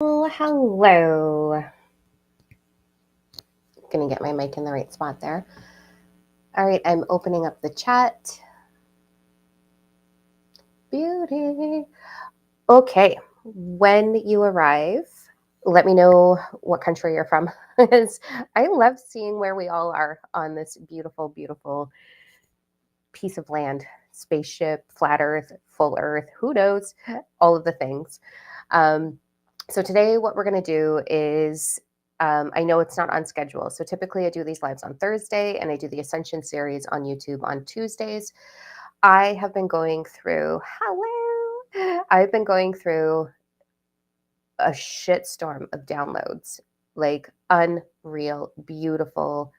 Oh, hello. Gonna get my mic in the right spot there. All right, I'm opening up the chat. Beauty. Okay, when you arrive, let me know what country you're from. I love seeing where we all are on this beautiful, beautiful piece of land. Spaceship, flat earth, full earth, who knows? All of the things. So today what we're going to do is I know it's not on schedule. So typically I do these lives on Thursday and I do the Ascension series on YouTube on Tuesdays. I have been going through, hello, I've been going through a shitstorm of downloads, like unreal, beautiful,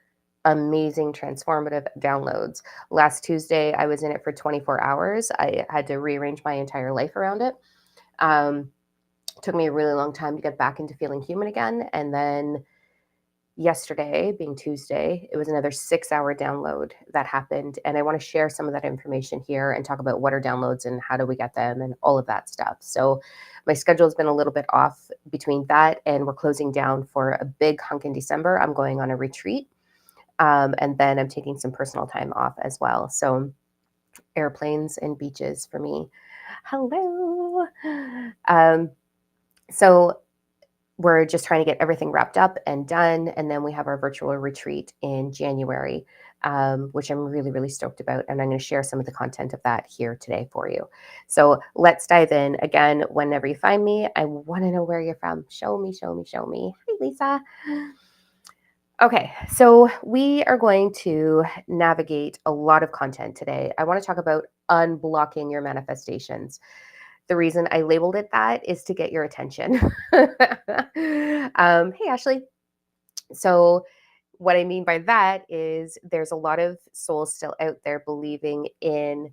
amazing, transformative downloads. Last Tuesday, I was in it for 24 hours. I had to rearrange my entire life around it. Took me a really long time to get back into feeling human again. And then yesterday, being Tuesday, it was another 6-hour download that happened. And I want to share some of that information here and talk about what are downloads and how do we get them and all of that stuff. So my schedule has been a little bit off between that and we're closing down for a big hunk in December. I'm going on a retreat. And then I'm taking some personal time off as well. So airplanes and beaches for me. Hello. So we're just trying to get everything wrapped up and done. And then we have our virtual retreat in January, which I'm really, really stoked about. And I'm going to share some of the content of that here today for you. So let's dive in. Again, whenever you find me, I want to know where you're from. Show me, show me, show me. Hi, Lisa. Okay, so we are going to navigate a lot of content today. I want to talk about unblocking your manifestations. The reason I labeled it that is to get your attention. Hey, Ashley. So, what I mean by that is there's a lot of souls still out there believing in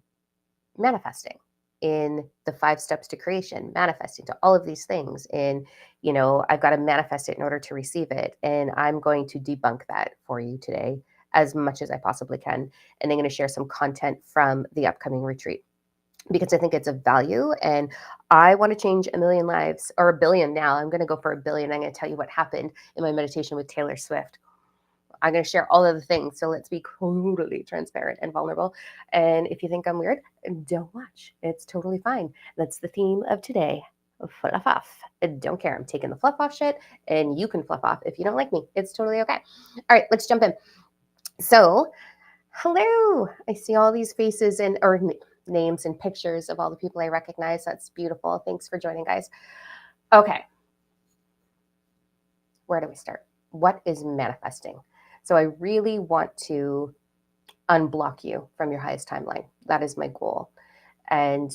manifesting, in the 5 steps to creation, manifesting to all of these things. And, I've got to manifest it in order to receive it. And I'm going to debunk that for you today as much as I possibly can. And I'm going to share some content from the upcoming retreat because I think it's of value and I want to change a million lives or a billion now. I'm going to go for a billion. I'm going to tell you what happened in my meditation with Taylor Swift. I'm going to share all of the things. So let's be totally transparent and vulnerable. And if you think I'm weird, don't watch. It's totally fine. That's the theme of today. Fluff off. I don't care. I'm taking the fluff off shit and you can fluff off if you don't like me. It's totally okay. All right, let's jump in. So, hello. I see all these faces and or names and pictures of all the people I recognize. That's beautiful. Thanks for joining, guys. Okay. Where do we start? What is manifesting? So I really want to unblock you from your highest timeline. That is my goal. And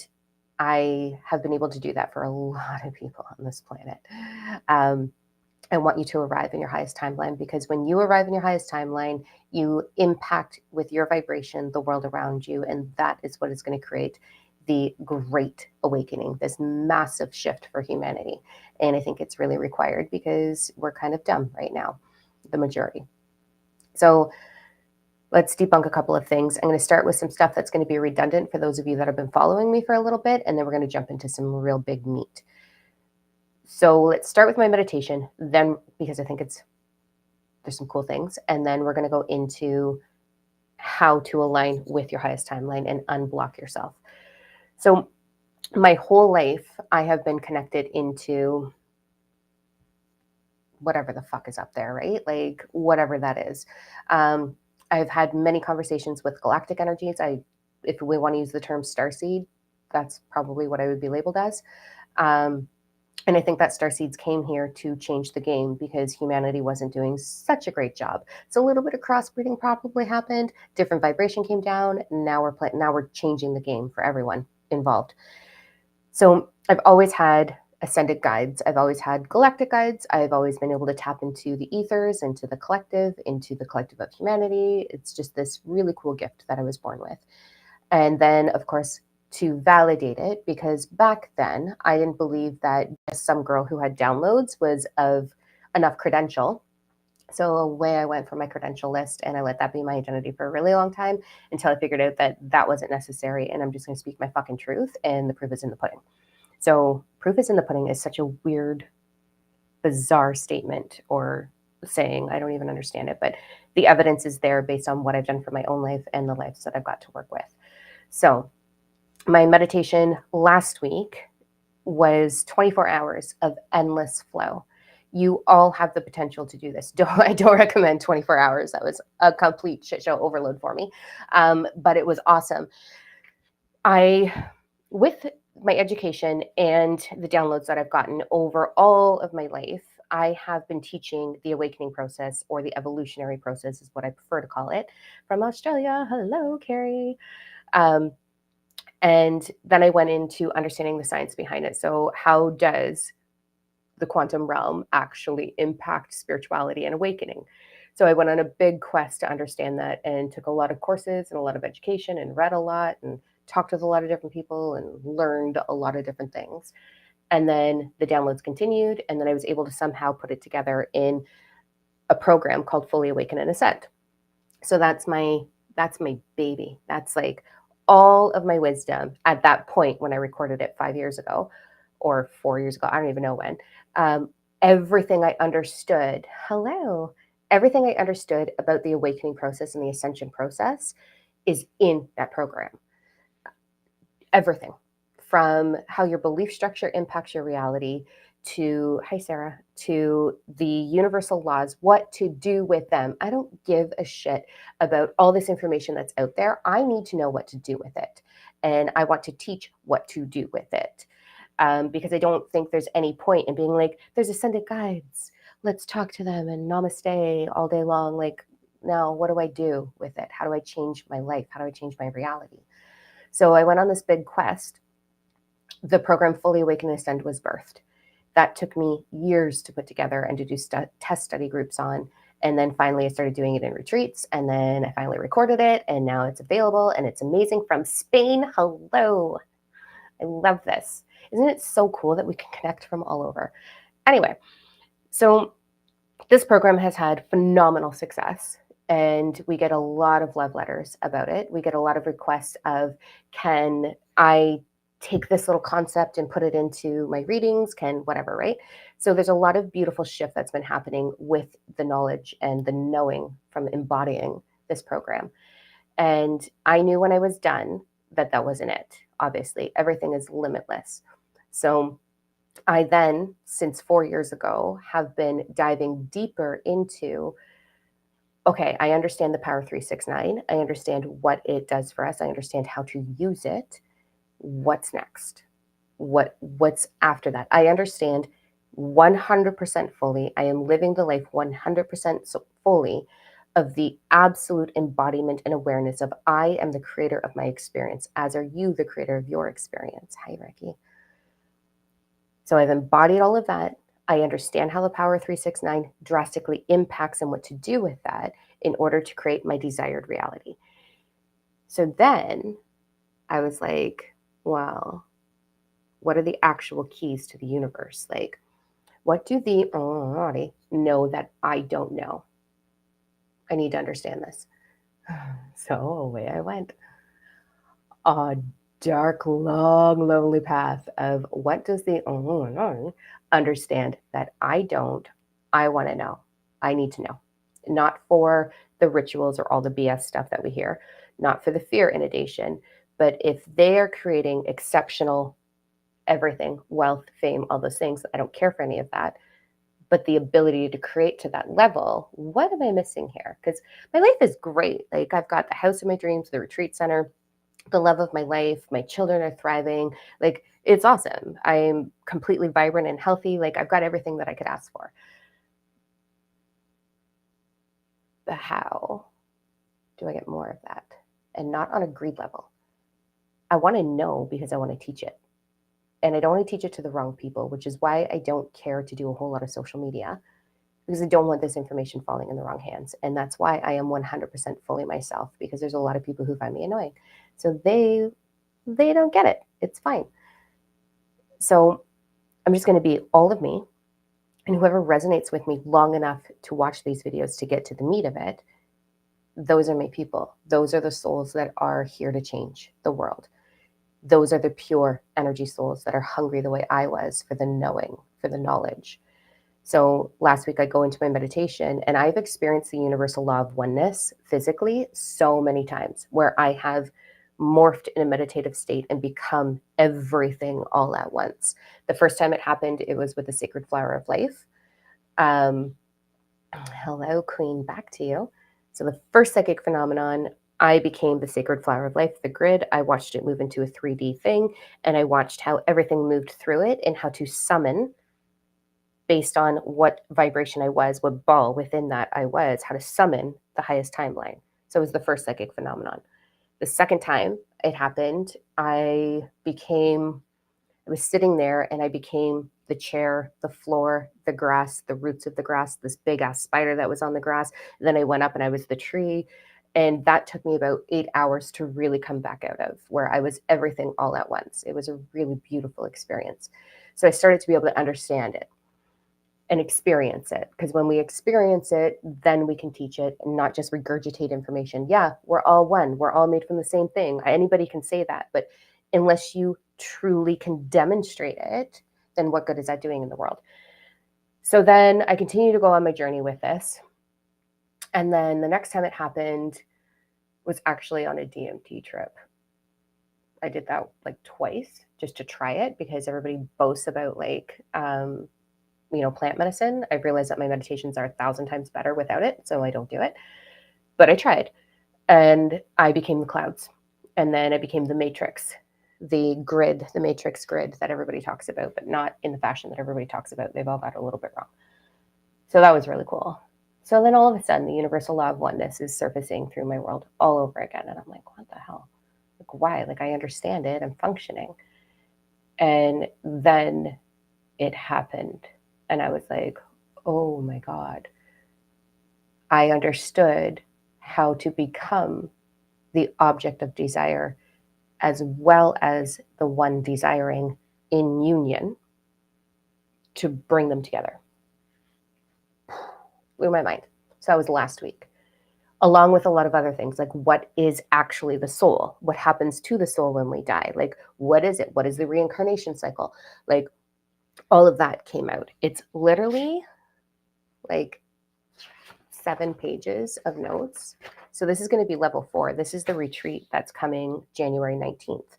I have been able to do that for a lot of people on this planet. I want you to arrive in your highest timeline because when you arrive in your highest timeline, you impact with your vibration the world around you. And that is what is going to create the great awakening, this massive shift for humanity. And I think it's really required because we're kind of dumb right now, the majority. So let's debunk a couple of things. I'm going to start with some stuff that's going to be redundant for those of you that have been following me for a little bit, and then we're going to jump into some real big meat. So let's start with my meditation, then because I think there's some cool things, and then we're going to go into how to align with your highest timeline and unblock yourself. So my whole life, I have been connected into whatever the fuck is up there, right? Like whatever that is. I've had many conversations with galactic energies. If we want to use the term starseed, that's probably what I would be labeled as. And I think that starseeds came here to change the game because humanity wasn't doing such a great job. So a little bit of crossbreeding probably happened. Different vibration came down. Now we're changing the game for everyone involved. So I've always had ascended guides. I've always had galactic guides. I've always been able to tap into the ethers, into the collective of humanity. It's just this really cool gift that I was born with. And then, of course, to validate it, because back then I didn't believe that just some girl who had downloads was of enough credential. So away I went for my credential list and I let that be my identity for a really long time until I figured out that that wasn't necessary and I'm just going to speak my fucking truth and the proof is in the pudding. So proof is in the pudding is such a weird bizarre statement or saying. I don't even understand it, but the evidence is there based on what I've done for my own life and the lives that I've got to work with. So my meditation last week was 24 hours of endless flow. You all have the potential to do this. I don't recommend 24 hours. That was a complete shit show overload for me. But it was awesome. With my education and the downloads that I've gotten over all of my life, I have been teaching the awakening process, or the evolutionary process is what I prefer to call it, from Australia. Hello, Carrie. And then I went into understanding the science behind it. So how does the quantum realm actually impact spirituality and awakening? So I went on a big quest to understand that, and took a lot of courses and a lot of education and read a lot and talked with a lot of different people and learned a lot of different things. And then the downloads continued, and then I was able to somehow put it together in a program called Fully Awaken and Ascend. So that's my baby. That's like all of my wisdom at that point when I recorded it 5 years ago or 4 years ago. I don't even know when. Everything I understood, everything I understood about the awakening process and the ascension process is in that program. Everything from how your belief structure impacts your reality to, hi Sarah, to the universal laws, what to do with them. I don't give a shit about all this information that's out there. I need to know what to do with it. And I want to teach what to do with it. Because I don't think there's any point in being like, there's ascended guides, let's talk to them and namaste all day long. Like, now what do I do with it? How do I change my life? How do I change my reality? So I went on this big quest. The program Fully Awaken and Ascend was birthed. That took me years to put together and to do test study groups on. And then finally I started doing it in retreats, and then I finally recorded it, and now it's available, and it's amazing, from Spain. Hello. I love this. Isn't it so cool that we can connect from all over? Anyway, so this program has had phenomenal success, and we get a lot of love letters about it. We get a lot of requests of, can I take this little concept and put it into my readings? Can whatever, right? So there's a lot of beautiful shift that's been happening with the knowledge and the knowing from embodying this program. And I knew when I was done that that wasn't it. Obviously, everything is limitless. So I then, since 4 years ago, have been diving deeper into, okay, I understand the Power 369. I understand what it does for us. I understand how to use it. What's next? What's after that? I understand 100% fully. I am living the life 100% fully of the absolute embodiment and awareness of, I am the creator of my experience, as are you the creator of your experience. Hi, Ricky. So I've embodied all of that. I understand how the Power 369 drastically impacts and what to do with that in order to create my desired reality. So then I was like, well, what are the actual keys to the universe? Like, what do the know that I don't know? I need to understand this. So away I went. A dark, long, lonely path of, what does the understand that I don't? I want to know. I need to know. Not for the rituals or all the BS stuff that we hear, not for the fear inundation, but if they are creating exceptional everything, wealth, fame, all those things, I don't care for any of that. But the ability to create to that level, what am I missing here? Because my life is great. Like, I've got the house of my dreams, the retreat center, the love of my life. My children are thriving. Like, it's awesome. I'm completely vibrant and healthy. Like, I've got everything that I could ask for. But how do I get more of that? And not on a greed level. I want to know because I want to teach it. And I don't want to teach it to the wrong people, which is why I don't care to do a whole lot of social media, because I don't want this information falling in the wrong hands. And that's why I am 100% fully myself, because there's a lot of people who find me annoying. So they don't get it. It's fine. So I'm just going to be all of me, and whoever resonates with me long enough to watch these videos to get to the meat of it, those are my people. Those are the souls that are here to change the world. Those are the pure energy souls that are hungry the way I was for the knowing, for the knowledge. So last week I go into my meditation and I've experienced the universal law of oneness physically so many times where I have morphed in a meditative state and become everything all at once. The first time it happened, it was with the sacred flower of life. Um, Hello, Queen, back to you. So the first psychic phenomenon, I became the sacred flower of life, the grid. I watched it move into a 3D thing, and I watched how everything moved through it and how to summon based on what vibration I was, what ball within that I was, how to summon the highest timeline. So it was the first psychic phenomenon. The second time it happened, I was sitting there and I became the chair, the floor, the grass, the roots of the grass, this big ass spider that was on the grass. And then I went up and I was the tree. And that took me about 8 hours to really come back out of, where I was everything all at once. It was a really beautiful experience. So I started to be able to understand it and experience it. Because when we experience it, then we can teach it and not just regurgitate information. Yeah, we're all one. We're all made from the same thing. Anybody can say that. But unless you truly can demonstrate it, then what good is that doing in the world? So then I continue to go on my journey with this. And then the next time it happened was actually on a DMT trip. I did that like twice just to try it because everybody boasts about plant medicine. I've realized that my meditations are 1,000 times better without it, so I don't do it. But I tried, and I became the clouds, and then I became the matrix, the grid, the matrix grid that everybody talks about, but not in the fashion that everybody talks about. They've all got a little bit wrong. So that was really cool. So then all of a sudden, the universal law of oneness is surfacing through my world all over again, and I'm like, what the hell? Like, why? Like, I understand it. I'm functioning. And then it happened. And I was like, oh my God. I understood how to become the object of desire as well as the one desiring in union to bring them together. Blew my mind. So that was last week, along with a lot of other things, like what is actually the soul? What happens to the soul when we die? Like, what is it? What is the reincarnation cycle? Like, all of that came out. It's literally like 7 pages of notes. So this is going to be level 4. This is the retreat that's coming January 19th.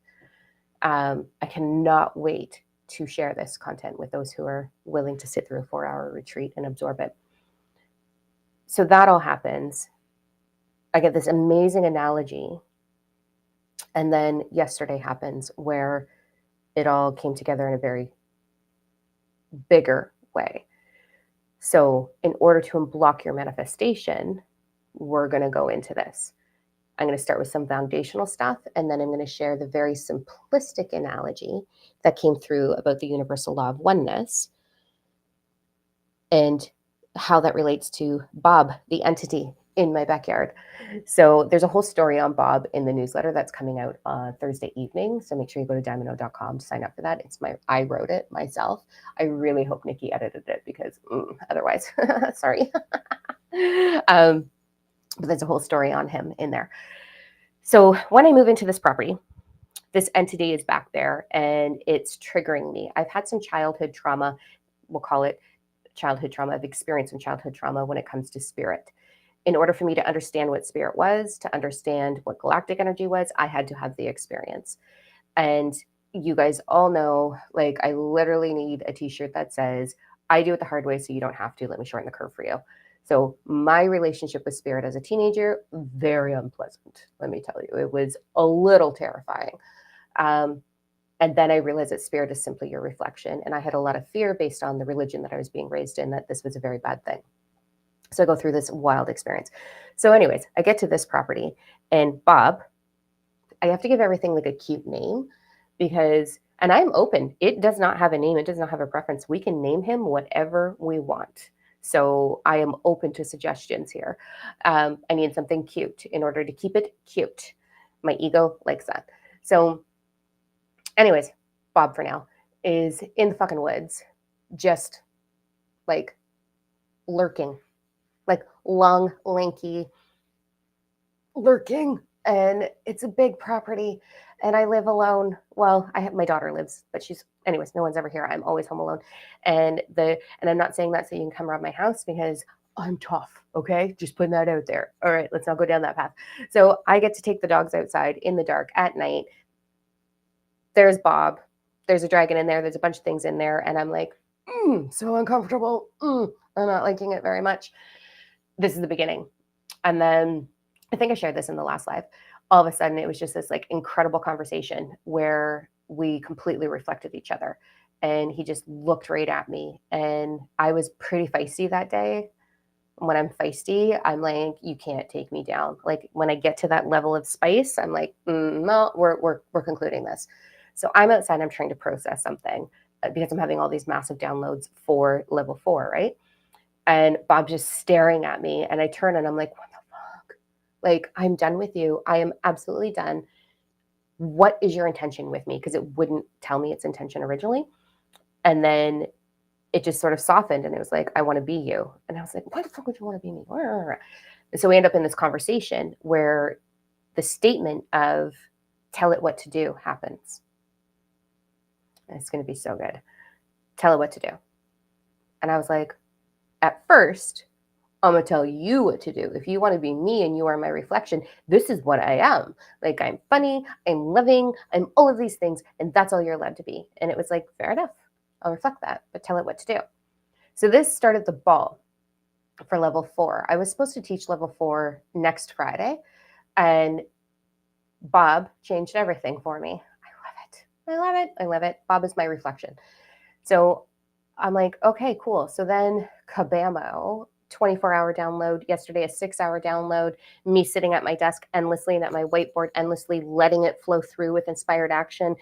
I cannot wait to share this content with those who are willing to sit through a 4-hour retreat and absorb it. So that all happens. I get this amazing analogy. And then yesterday happens where it all came together in a very bigger way. So in order to unblock your manifestation, we're going to go into this. I'm going to start with some foundational stuff, and then I'm going to share the very simplistic analogy that came through about the universal law of oneness and how that relates to Bob, the entity in my backyard. So there's a whole story on Bob in the newsletter that's coming out on Thursday evening. So make sure you go to diamond.com to sign up for that. I wrote it myself. I really hope Nikki edited it because otherwise, sorry. But there's a whole story on him in there. So when I move into this property, this entity is back there and it's triggering me. I've had some childhood trauma, we'll call it childhood trauma. I've experienced some childhood trauma when it comes to spirit. In order for me to understand what spirit was, to understand what galactic energy was, I had to have the experience. And you guys all know, like, I literally need a t-shirt that says, I do it the hard way so you don't have to. Let me shorten the curve for you. So my relationship with spirit as a teenager, very unpleasant, let me tell you. It was a little terrifying. And then I realized that spirit is simply your reflection. And I had a lot of fear based on the religion that I was being raised in, that this was a very bad thing. So I go through this wild experience. So anyways, I get to this property and Bob, I have to give everything like a cute name because, and I'm open. It does not have a name. It does not have a preference. We can name him whatever we want. So I am open to suggestions here. I need something cute in order to keep it cute. My ego likes that. So anyways, Bob for now is in the fucking woods, just like lurking, like long, lanky, lurking. And it's a big property and I live alone. Well, my daughter lives, but she's anyways, no one's ever here. I'm always home alone. And I'm not saying that so you can come around my house because I'm tough. Okay. Just putting that out there. All right. Let's not go down that path. So I get to take the dogs outside in the dark at night. There's Bob. There's a dragon in there. There's a bunch of things in there. And I'm like, so uncomfortable. I'm not liking it very much. This is the beginning. And then I think I shared this in the last live. All of a sudden, it was just this like incredible conversation where we completely reflected each other. And he just looked right at me. And I was pretty feisty that day. When I'm feisty, I'm like, you can't take me down. Like when I get to that level of spice, I'm like, no, we're concluding this. So I'm outside, I'm trying to process something because I'm having all these massive downloads for level 4, right? And Bob's just staring at me, and I turn and I'm like, what the fuck? Like, I'm done with you. I am absolutely done. What is your intention with me? Because it wouldn't tell me its intention originally. And then it just sort of softened and it was like, I want to be you. And I was like, why the fuck would you want to be me? And so we end up in this conversation where the statement of tell it what to do happens. And it's going to be so good. Tell it what to do. And I was like, at first, I'm going to tell you what to do. If you want to be me and you are my reflection, this is what I am. Like, I'm funny, I'm loving, I'm all of these things, and that's all you're allowed to be. And it was like, fair enough. I'll reflect that, but tell it what to do. So this started the ball for level 4. I was supposed to teach level 4 next Friday, and Bob changed everything for me. I love it. I love it. Bob is my reflection. So I'm like, okay, cool. So then kabamo, 24-hour download, yesterday a 6-hour download, me sitting at my desk endlessly and at my whiteboard endlessly, letting it flow through with inspired action,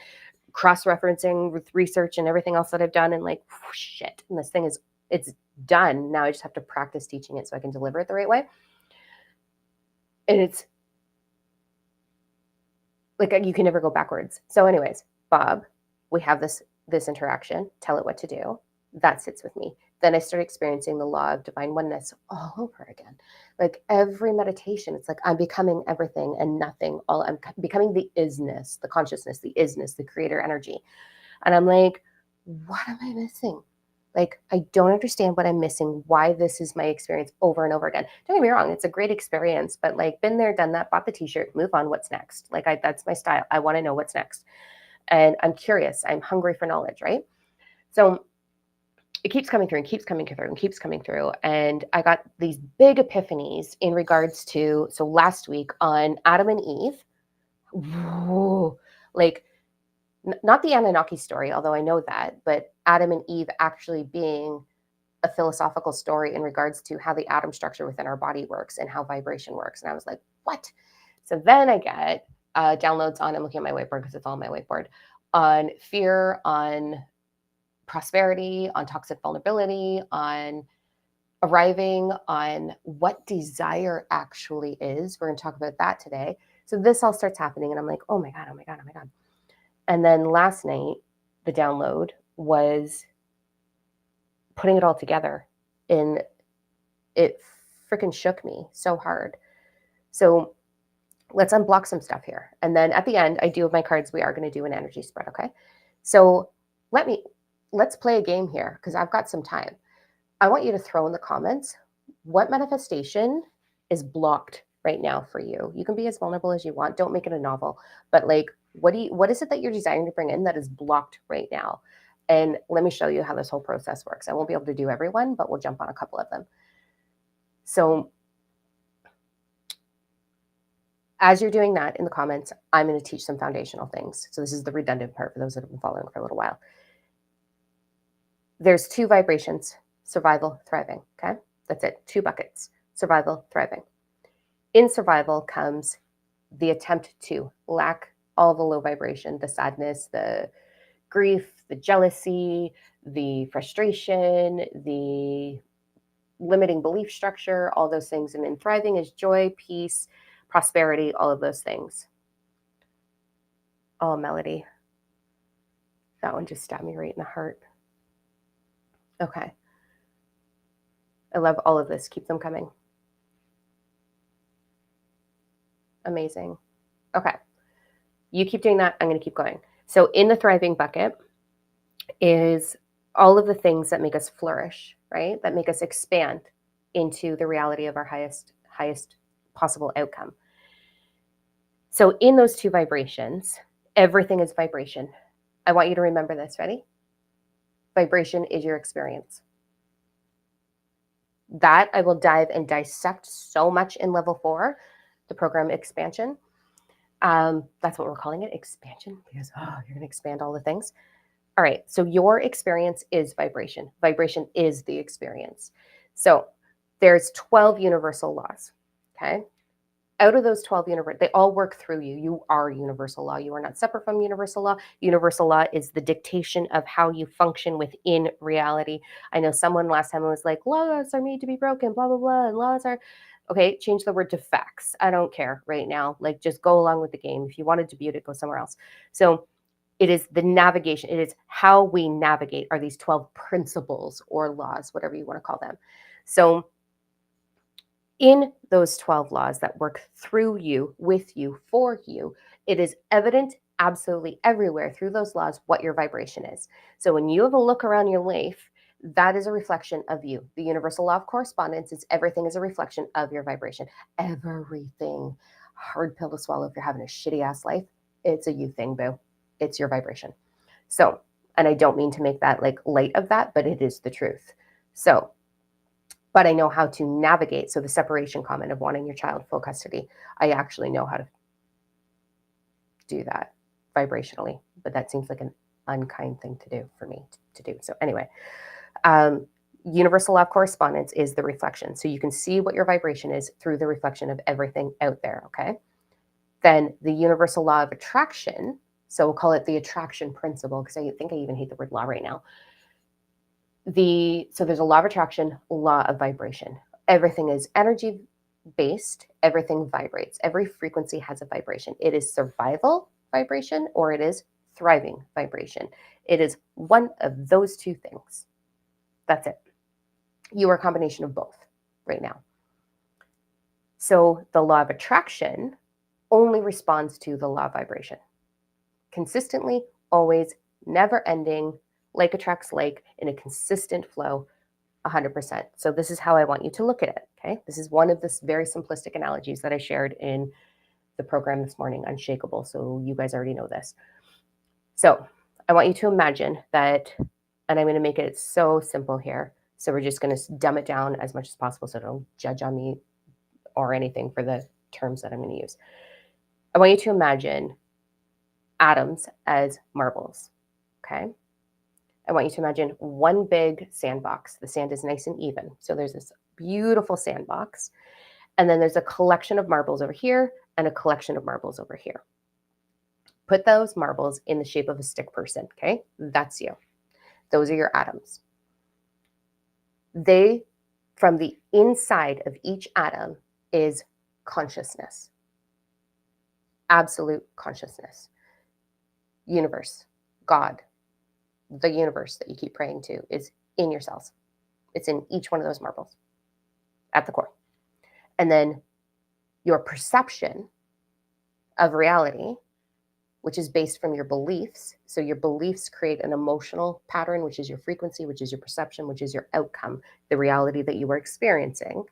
cross-referencing with research and everything else that I've done, and like, shit. And this thing is, it's done. Now I just have to practice teaching it so I can deliver it the right way. And it's like, you can never go backwards. So anyways, Bob, we have this interaction, tell it what to do. That sits with me. Then I start experiencing the law of divine oneness all over again. Like every meditation, it's like I'm becoming everything and nothing. I'm becoming the isness, the consciousness, the isness, the creator energy. And I'm like, what am I missing? Like, I don't understand what I'm missing, why this is my experience over and over again. Don't get me wrong, it's a great experience, but like been there, done that, bought the t-shirt, move on, what's next? Like that's my style. I want to know what's next. And I'm curious, I'm hungry for knowledge, right? So it keeps coming through and keeps coming through and keeps coming through. And I got these big epiphanies in regards to, so last week on Adam and Eve, whoa, like not the Anunnaki story, although I know that, but Adam and Eve actually being a philosophical story in regards to how the atom structure within our body works and how vibration works. And I was like, what? So then I get downloads on, I'm looking at my whiteboard because it's all on my whiteboard, on fear, on prosperity, on toxic vulnerability, on arriving, on what desire actually is. We're going to talk about that today. So this all starts happening and I'm like, oh my God, oh my God, oh my God. And then last night, the download was putting it all together, and it freaking shook me so hard. So let's unblock some stuff here. And then at the end, I do have my cards. We are going to do an energy spread, okay? So let's play a game here because I've got some time. I want you to throw in the comments what manifestation is blocked right now for you. You can be as vulnerable as you want. Don't make it a novel, but like, what is it that you're desiring to bring in that is blocked right now? And let me show you how this whole process works. I won't be able to do everyone, but we'll jump on a couple of them. So as you're doing that in the comments, I'm going to teach some foundational things. So this is the redundant part for those that have been following for a little while. There's 2 vibrations, survival, thriving, okay? That's it, 2 buckets, survival, thriving. In survival comes the attempt to lack all the low vibration, the sadness, the grief, the jealousy, the frustration, the limiting belief structure, all those things. And in thriving is joy, peace, prosperity, all of those things. Oh, Melody. That one just stabbed me right in the heart. Okay. I love all of this. Keep them coming. Amazing. Okay. You keep doing that. I'm going to keep going. So in the thriving bucket, is all of the things that make us flourish, right? That make us expand into the reality of our highest possible outcome. So in those two vibrations, everything is vibration. I want you to remember this. Ready? Vibration is your experience. That I will dive and dissect so much in level 4, the program expansion. That's what we're calling it, expansion, because you're going to expand all the things. All right, so your experience is vibration. Vibration is the experience. So there's 12 universal laws, okay? Out of those 12 they all work through you. You are universal law. You are not separate from universal law. Universal law is the dictation of how you function within reality. I know someone last time was like, laws are made to be broken, blah, blah, blah, and laws are, okay, change the word to facts. I don't care right now. Like, just go along with the game. If you wanted to mute it, go somewhere else. So it is the navigation. It is how we navigate are these 12 principles or laws, whatever you want to call them. So in those 12 laws that work through you, with you, for you, it is evident absolutely everywhere through those laws what your vibration is. So when you have a look around your life, that is a reflection of you. The universal law of correspondence is everything is a reflection of your vibration. Everything. Hard pill to swallow if you're having a shitty ass life. It's a you thing, boo. It's your vibration. So, and I don't mean to make that like light of that, but it is the truth. So, but I know how to navigate. So the separation comment of wanting your child full custody, I actually know how to do that vibrationally, but that seems like an unkind thing to do for me to do. So anyway, universal law of correspondence is the reflection. So you can see what your vibration is through the reflection of everything out there, okay? Then the universal law of attraction, so we'll call it the attraction principle, because I think I even hate the word law right now. So there's a law of attraction, law of vibration. Everything is energy based, everything vibrates. Every frequency has a vibration. It is survival vibration or it is thriving vibration. It is one of those two things. That's it. You are a combination of both right now. So the law of attraction only responds to the law of vibration. Consistently, always, never ending, like attracts like in a consistent flow, 100%. So this is how I want you to look at it, okay? This is one of the very simplistic analogies that I shared in the program this morning, Unshakable. So you guys already know this. So I want you to imagine that, and I'm going to make it so simple here. So we're just going to dumb it down as much as possible so don't judge on me or anything for the terms that I'm going to use. I want you to imagine atoms as marbles, okay? I want you to imagine one big sandbox. The sand is nice and even. So there's this beautiful sandbox. And then there's a collection of marbles over here and a collection of marbles over here. Put those marbles in the shape of a stick person, okay? That's you. Those are your atoms. From the inside of each atom is consciousness. Absolute consciousness. Universe, God, the universe that you keep praying to is in your cells. It's in each one of those marbles at the core. And then your perception of reality, which is based from your beliefs. So your beliefs create an emotional pattern, which is your frequency, which is your perception, which is your outcome, the reality that you are experiencing.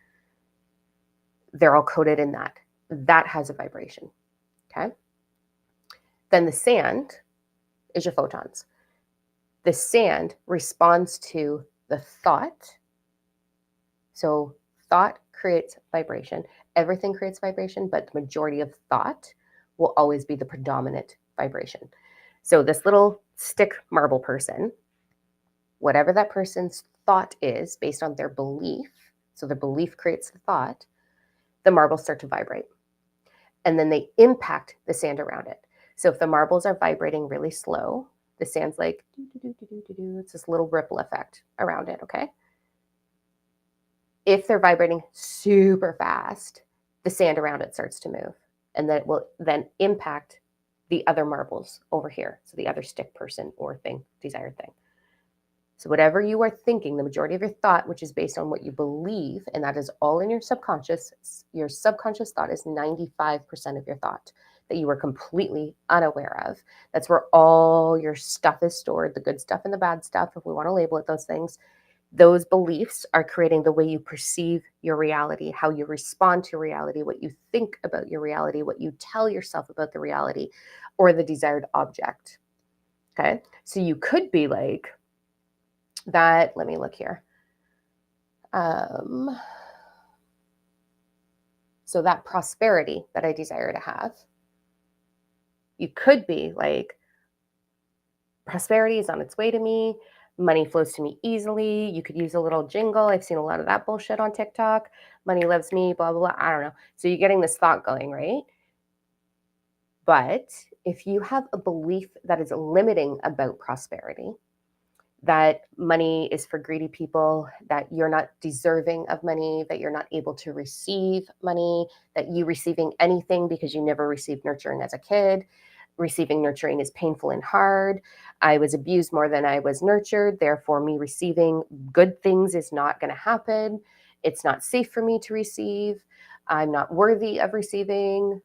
They're all coded in that. That has a vibration, okay? Then the sand is your photons. The sand responds to the thought. So thought creates vibration. Everything creates vibration, but the majority of thought will always be the predominant vibration. So this little stick marble person, whatever that person's thought is based on their belief, so their belief creates the thought, the marbles start to vibrate. And then they impact the sand around it. So if the marbles are vibrating really slow, the sand's like, it's this little ripple effect around it, okay? If they're vibrating super fast, the sand around it starts to move. And that will then impact the other marbles over here. So the other stick person or thing, desired thing. So whatever you are thinking, the majority of your thought, which is based on what you believe, and that is all in your subconscious thought is 95% of your thought. that you were completely unaware of. That's where all your stuff is stored, the good stuff and the bad stuff, if we want to label it those things. Those beliefs are creating the way you perceive your reality, how you respond to reality, what you think about your reality, what you tell yourself about the reality or the desired object. Okay. So you could be like that. Let me look here. So that prosperity that I desire to have, you could be like, prosperity is on its way to me. Money flows to me easily. You could use a little jingle. I've seen a lot of that bullshit on TikTok. Money loves me, blah, blah, blah. I don't know. So you're getting this thought going, right? But if you have a belief that is limiting about prosperity, that money is for greedy people, that you're not deserving of money, that you're not able to receive money, that you receiving anything because you never received nurturing as a kid, receiving nurturing is painful and hard. I was abused more than I was nurtured. Therefore, me receiving good things is not going to happen. It's not safe for me to receive. I'm not worthy of receiving.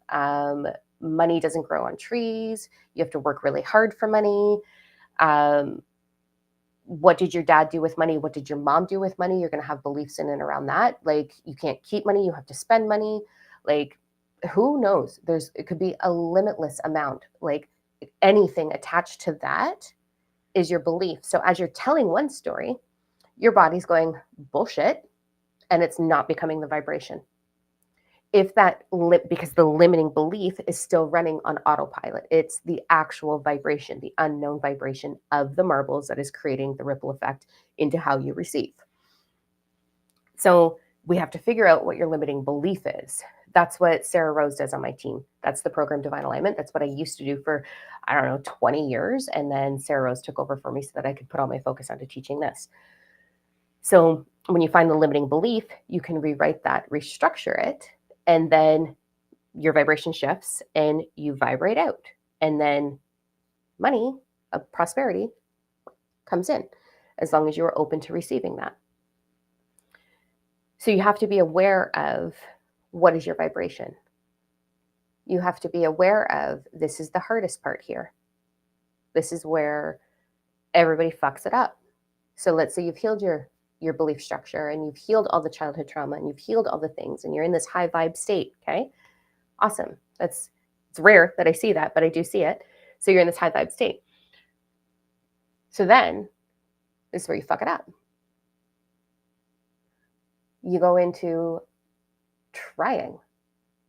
Money doesn't grow on trees. You have to work really hard for money. What did your dad do with money? What did your mom do with money? You're going to have beliefs in and around that. Like, you can't keep money. You have to spend money. Like, who knows? It could be a limitless amount. Like, anything attached to that is your belief. So as you're telling one story, your body's going bullshit, and it's not becoming the vibration. If that because the limiting belief is still running on autopilot, it's the actual vibration, the unknown vibration of the marbles that is creating the ripple effect into how you receive. So we have to figure out what your limiting belief is. That's what Sarah Rose does on my team. That's the program Divine Alignment. That's what I used to do for, 20 years. And then Sarah Rose took over for me so that I could put all my focus onto teaching this. So when you find the limiting belief, you can rewrite that, restructure it, and then your vibration shifts and you vibrate out. And then money, prosperity, comes in as long as you're open to receiving that. So you have to be aware of what is your vibration. You have to be aware of, this is the hardest part here. This is where everybody fucks it up. So let's say you've healed your belief structure and you've healed all the childhood trauma and you've healed all the things and you're in this high vibe state, okay? Awesome. It's rare that I see that, but I do see it. So you're in this high vibe state. So then this is where you fuck it up. You go into trying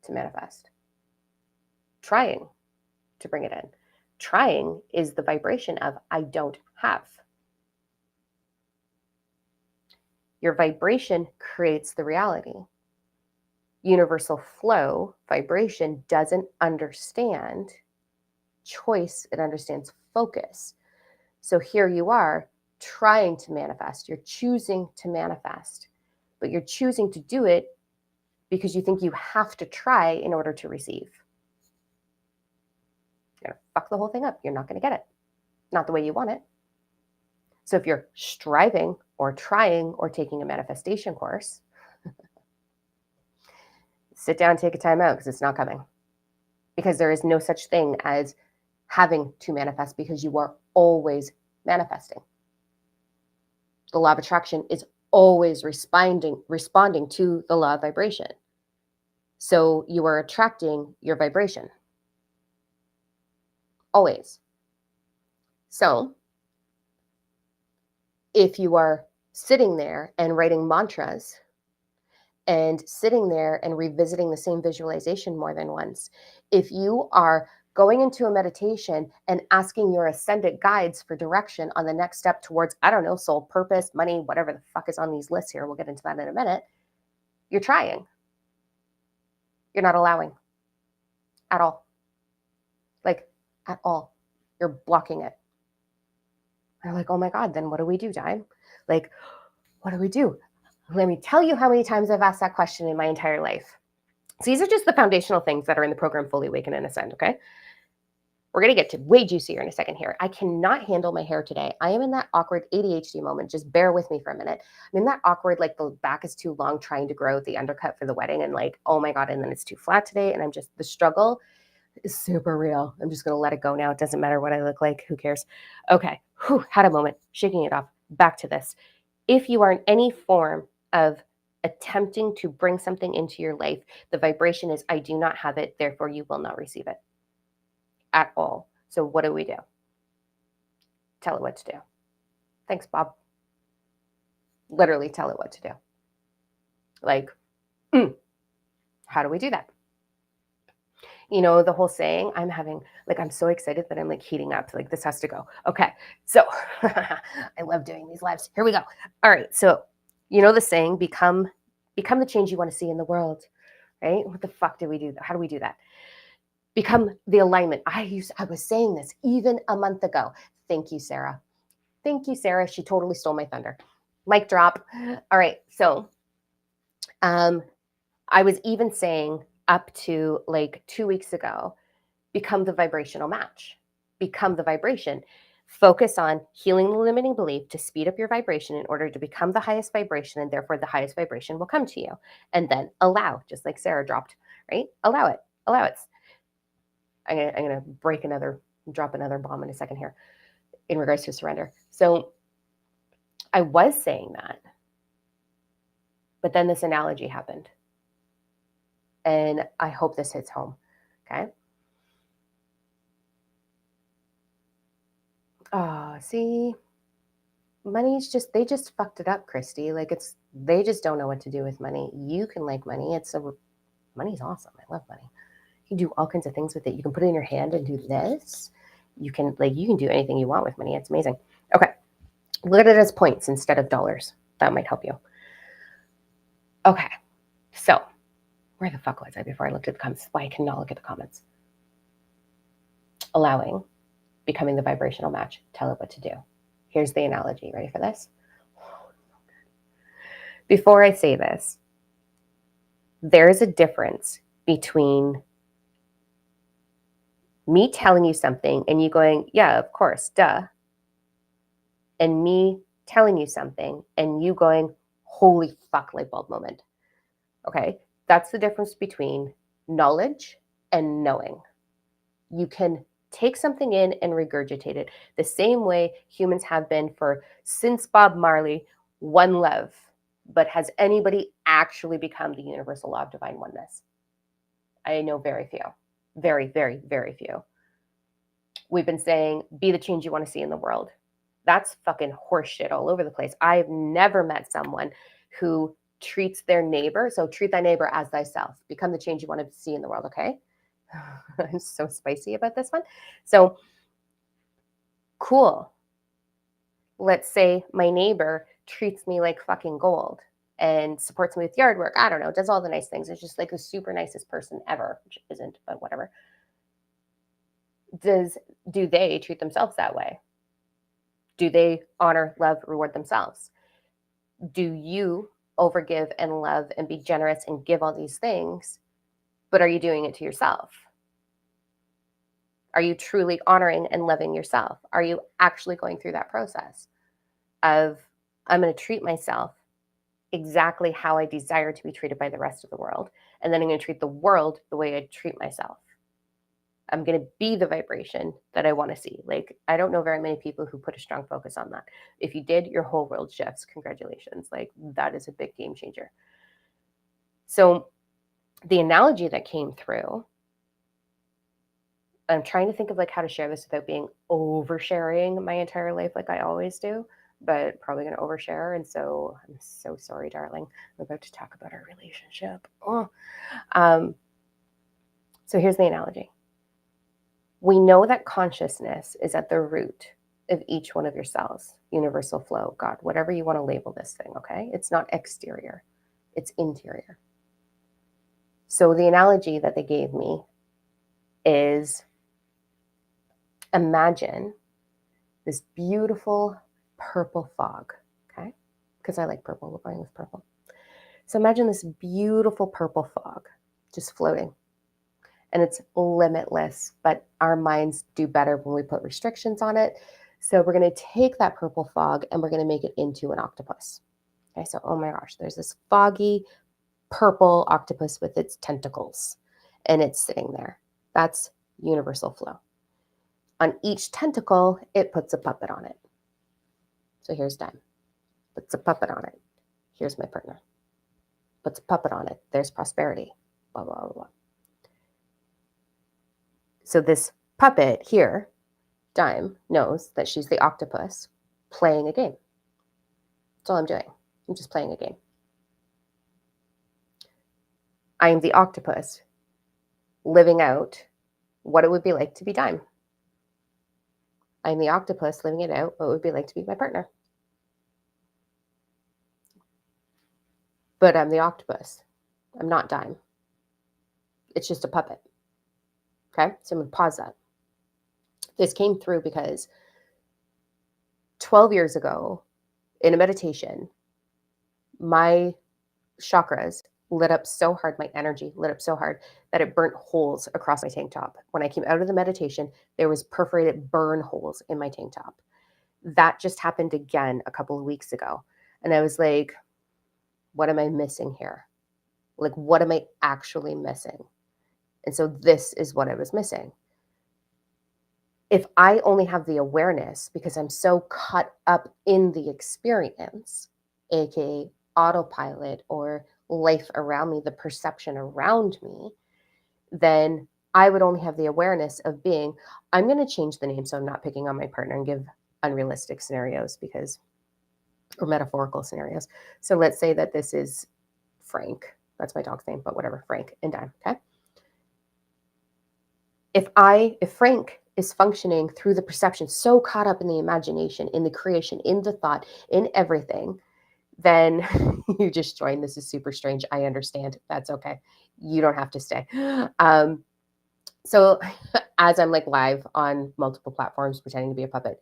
to manifest, trying to bring it in. Trying is the vibration of I don't have. Your vibration creates the reality. Universal flow vibration doesn't understand choice, it understands focus. So here you are trying to manifest, you're choosing to manifest, but you're choosing to do it because you think you have to try in order to receive. You're gonna fuck the whole thing up. You're not going to get it. Not the way you want it. So if you're striving or trying or taking a manifestation course, sit down, take a time out, because it's not coming. Because there is no such thing as having to manifest, because you are always manifesting. The law of attraction is always responding to the law of vibration. So you are attracting your vibration. Always. So if you are sitting there and writing mantras and sitting there and revisiting the same visualization more than once, if you are going into a meditation and asking your ascended guides for direction on the next step towards, soul purpose, money, whatever the fuck is on these lists here, we'll get into that in a minute, you're trying. You're not allowing at all. Like, at all. You're blocking it. They're like, oh my God, then what do we do, Diam? Like, what do we do? Let me tell you how many times I've asked that question in my entire life. So these are just the foundational things that are in the program Fully Awaken and Ascend, okay? We're going to get to way juicier in a second here. I cannot handle my hair today. I am in that awkward ADHD moment. Just bear with me for a minute. I'm in that awkward, like the back is too long trying to grow the undercut for the wedding and like, oh my God, and then it's too flat today. And I'm just, the struggle is super real. I'm just going to let it go now. It doesn't matter what I look like. Who cares? Okay. Whew, had a moment. Shaking it off. Back to this. If you are in any form of attempting to bring something into your life, the vibration is, I do not have it, therefore you will not receive it at all. So what do? Tell it what to do. Thanks, Bob. Literally tell it what to do. Like, how do we do that? You know, the whole saying, I'm so excited that I'm like heating up. Like, this has to go. Okay. So I love doing these lives. Here we go. All right. So, you know, the saying, become the change you want to see in the world, right? What the fuck do we do? How do we do that? Become the alignment. I was saying this even a month ago. Thank you, Sarah. Thank you, Sarah. She totally stole my thunder. Mic drop. All right. So, I was even saying up to like 2 weeks ago, become the vibrational match, become the vibration. Focus on healing the limiting belief to speed up your vibration in order to become the highest vibration, and therefore the highest vibration will come to you. And then allow, just like Sarah dropped, right? Allow it. Allow it. I'm gonna drop another bomb in a second here in regards to surrender. So I was saying that, but then this analogy happened. And I hope this hits home. Okay. Oh, see, they just fucked it up, Christy. Like they just don't know what to do with money. You can like money. Money's awesome. I love money. You can do all kinds of things with it. You can put it in your hand and do this. You can do anything you want with money. It's amazing. Okay. Look at it as points instead of dollars. That might help you. Okay. So where the fuck was I before I looked at the comments? Why I cannot look at the comments. Allowing, becoming the vibrational match. Tell it what to do. Here's the analogy. Ready for this? Before I say this, there is a difference between me telling you something and you going, yeah, of course, duh, and me telling you something and you going, holy fuck, light bulb moment. Okay, that's the difference between knowledge and knowing. You can take something in and regurgitate it the same way humans have been since Bob Marley, one love. But has anybody actually become the universal law of divine oneness? I know very few. Very, very, very few. We've been saying, be the change you want to see in the world. That's fucking horseshit all over the place. I've never met someone who treats their neighbor. So treat thy neighbor as thyself. Become the change you want to see in the world, okay? I'm so spicy about this one. So, cool. Let's say my neighbor treats me like fucking gold and supports me with yard work. I don't know, does all the nice things. It's just like the super nicest person ever, which isn't, but whatever. Do they treat themselves that way? Do they honor, love, reward themselves? Do you overgive and love and be generous and give all these things, but are you doing it to yourself? Are you truly honoring and loving yourself? Are you actually going through that process of, I'm going to treat myself exactly how I desire to be treated by the rest of the world, and then I'm going to treat the world the way I treat myself? I'm going to be the vibration that I want to see. Like, I don't know very many people who put a strong focus on that. If you did, your whole world shifts. Congratulations. Like, that is a big game changer. So the analogy that came through, I'm trying to think of like how to share this without being oversharing my entire life like I always do, but probably going to overshare. And so I'm so sorry, darling. I'm about to talk about our relationship. Oh. So here's the analogy. We know that consciousness is at the root of each one of your cells, universal flow, God, whatever you want to label this thing, okay? It's not exterior, it's interior. So the analogy that they gave me is, imagine this beautiful purple fog, okay? Because I like purple, we're going with purple. So imagine this beautiful purple fog just floating. And it's limitless, but our minds do better when we put restrictions on it. So we're going to take that purple fog and we're going to make it into an octopus. Okay, so oh my gosh, there's this foggy purple octopus with its tentacles, and it's sitting there. That's universal flow. On each tentacle, it puts a puppet on it. So here's Diam. Puts a puppet on it. Here's my partner. Puts a puppet on it. There's prosperity. Blah, blah, blah, blah. So this puppet here, Diam, knows that she's the octopus playing a game. That's all I'm doing. I'm just playing a game. I am the octopus living out what it would be like to be Diam. I'm the octopus living it out what it would be like to be my partner. But I'm the octopus. I'm not Diam. It's just a puppet. Okay, so I'm going to pause that. This came through because 12 years ago in a meditation, my chakras lit up so hard, my energy lit up so hard that it burnt holes across my tank top. When I came out of the meditation, there was perforated burn holes in my tank top. That just happened again a couple of weeks ago. And I was like, what am I missing here? Like, what am I actually missing? And so this is what I was missing. If I only have the awareness because I'm so caught up in the experience, aka autopilot or life around me, the perception around me, then I would only have the awareness of being, I'm going to change the name so I'm not picking on my partner and give unrealistic scenarios or metaphorical scenarios. So let's say that this is Frank. That's my dog's name, but whatever, Frank and Diam, okay? If Frank is functioning through the perception, so caught up in the imagination, in the creation, in the thought, in everything, then you just joined. This is super strange. I understand. That's okay. You don't have to stay. So as I'm like live on multiple platforms, pretending to be a puppet,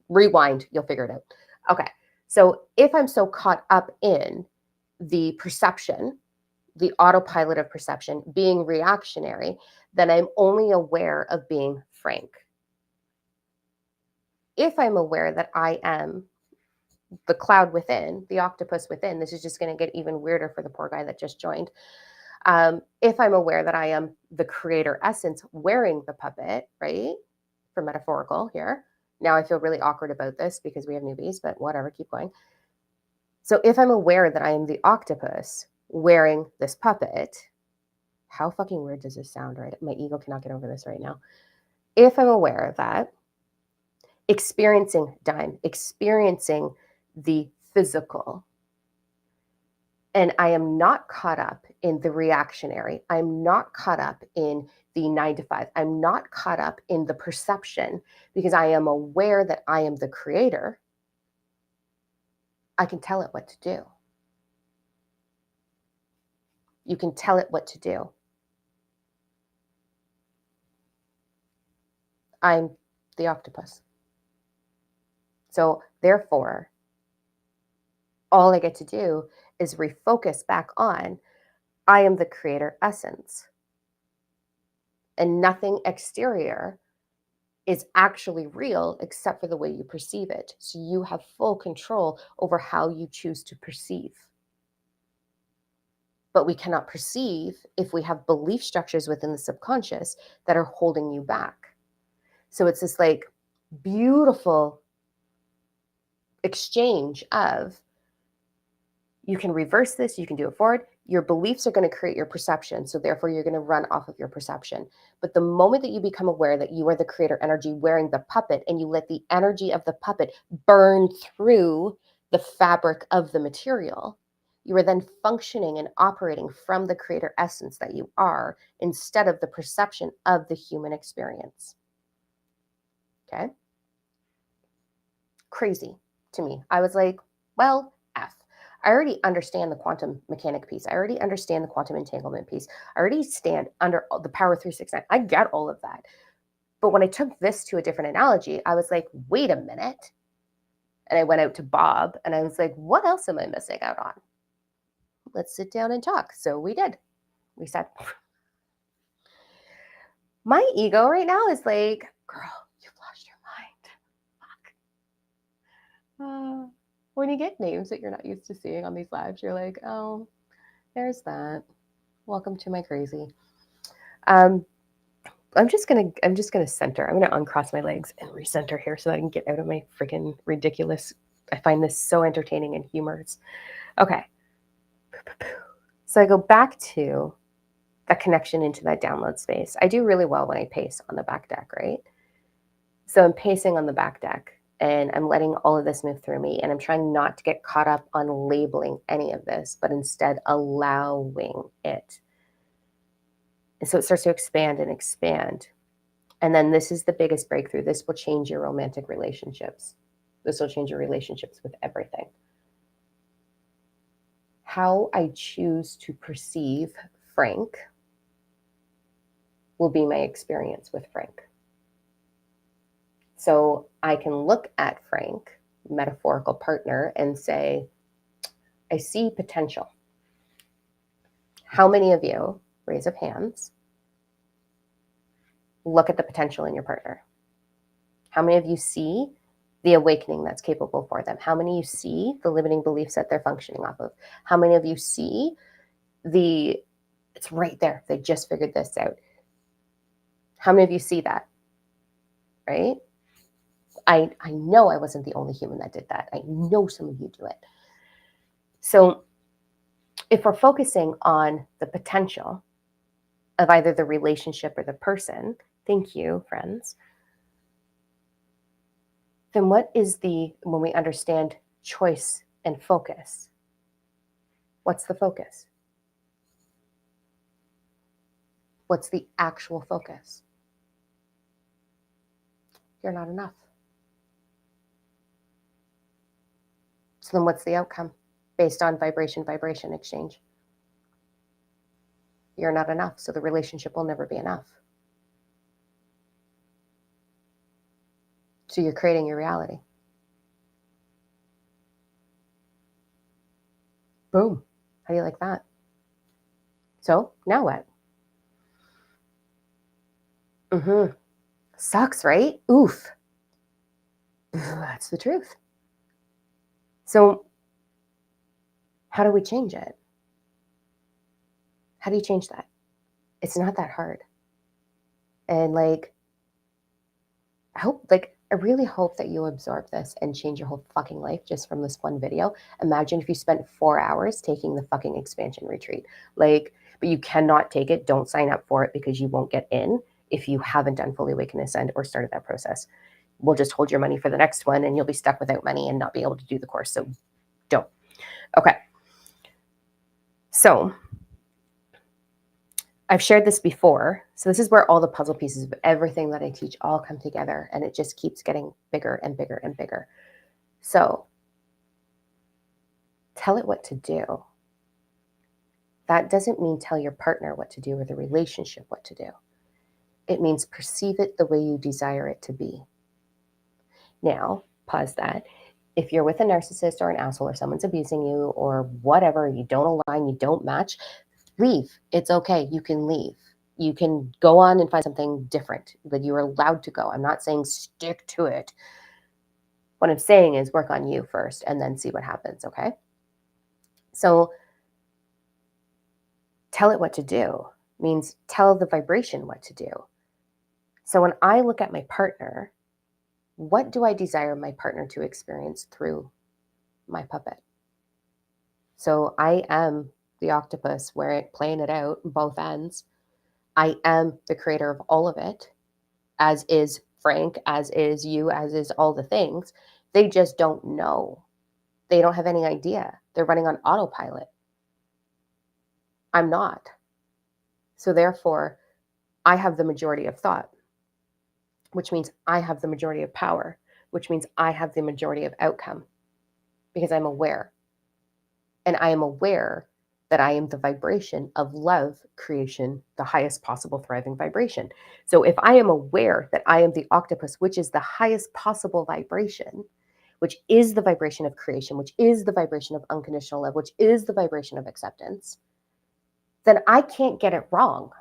rewind, you'll figure it out. Okay. So if I'm so caught up in the perception, the autopilot of perception, being reactionary, then I'm only aware of being Frank. If I'm aware that I am the cloud within, the octopus within, this is just going to get even weirder for the poor guy that just joined. If I'm aware that I am the creator essence wearing the puppet, right? For metaphorical here. Now I feel really awkward about this because we have newbies, but whatever, keep going. So if I'm aware that I am the octopus wearing this puppet, how fucking weird does this sound, right? My ego cannot get over this right now. If I'm aware of that, experiencing Diam, experiencing the physical, and I am not caught up in the reactionary, I'm not caught up in the 9 to 5, I'm not caught up in the perception because I am aware that I am the creator, I can tell it what to do. You can tell it what to do. I'm the octopus. So therefore, all I get to do is refocus back on, I am the creator essence. And nothing exterior is actually real except for the way you perceive it. So you have full control over how you choose to perceive. But we cannot perceive if we have belief structures within the subconscious that are holding you back. So it's this like beautiful exchange of, you can reverse this, you can do it forward. Your beliefs are going to create your perception. So therefore you're going to run off of your perception. But the moment that you become aware that you are the creator energy wearing the puppet and you let the energy of the puppet burn through the fabric of the material, you are then functioning and operating from the creator essence that you are instead of the perception of the human experience. Okay? Crazy to me. I was like, well, F. I already understand the quantum mechanic piece. I already understand the quantum entanglement piece. I already stand under the power 369. I get all of that. But when I took this to a different analogy, I was like, wait a minute. And I went out to Bob and I was like, what else am I missing out on? Let's sit down and talk. So we did. We sat. My ego right now is like, girl, you've lost your mind. Fuck. When you get names that you're not used to seeing on these lives, you're like, oh, there's that. Welcome to my crazy. I'm just gonna center. I'm gonna uncross my legs and recenter here so that I can get out of my freaking ridiculous. I find this so entertaining and humorous. Okay. So I go back to that connection into that download space. I do really well when I pace on the back deck, right? So I'm pacing on the back deck and I'm letting all of this move through me. And I'm trying not to get caught up on labeling any of this, but instead allowing it. And so it starts to expand and expand. And then this is the biggest breakthrough. This will change your romantic relationships. This will change your relationships with everything. How I choose to perceive Frank will be my experience with Frank. So I can look at Frank, metaphorical partner, and say, I see potential. How many of you, raise of hands, look at the potential in your partner? How many of you see the awakening that's capable for them? How many of you see the limiting beliefs that they're functioning off of? How many of you see it's right there. They just figured this out. How many of you see that? Right? I know I wasn't the only human that did that. I know some of you do it. So if we're focusing on the potential of either the relationship or the person, thank you, friends, then what is when we understand choice and focus, what's the focus? What's the actual focus? You're not enough. So then what's the outcome based on vibration exchange? You're not enough, so the relationship will never be enough. So you're creating your reality. Boom. How do you like that? So now what? Sucks, right? Oof. That's the truth. So how do we change it? How do you change that? It's not that hard. And I really hope that you absorb this and change your whole fucking life just from this one video. Imagine if you spent 4 hours taking the fucking expansion retreat. But you cannot take it. Don't sign up for it because you won't get in if you haven't done Fully Awaken Ascend or started that process. We'll just hold your money for the next one and you'll be stuck without money and not be able to do the course. So don't. Okay. So I've shared this before. So this is where all the puzzle pieces of everything that I teach all come together, and it just keeps getting bigger and bigger and bigger. So tell it what to do. That doesn't mean tell your partner what to do or the relationship what to do. It means perceive it the way you desire it to be. Now, pause that. If you're with a narcissist or an asshole or someone's abusing you or whatever, you don't align, you don't match, leave. It's okay. You can leave. You can go on and find something different that you're allowed to go. I'm not saying stick to it. What I'm saying is work on you first and then see what happens, okay? So tell it what to do means tell the vibration what to do. So when I look at my partner, what do I desire my partner to experience through my puppet? So I am the octopus playing it out both ends. I am the creator of all of it, as is Frank, as is you, as is all the things. They just don't know. They don't have any idea. They're running on autopilot. I'm not. So therefore, I have the majority of thought, which means I have the majority of power, which means I have the majority of outcome because I'm aware. And I am aware that I am the vibration of love creation, the highest possible thriving vibration. So if I am aware that I am the octopus, which is the highest possible vibration, which is the vibration of creation, which is the vibration of unconditional love, which is the vibration of acceptance, then I can't get it wrong.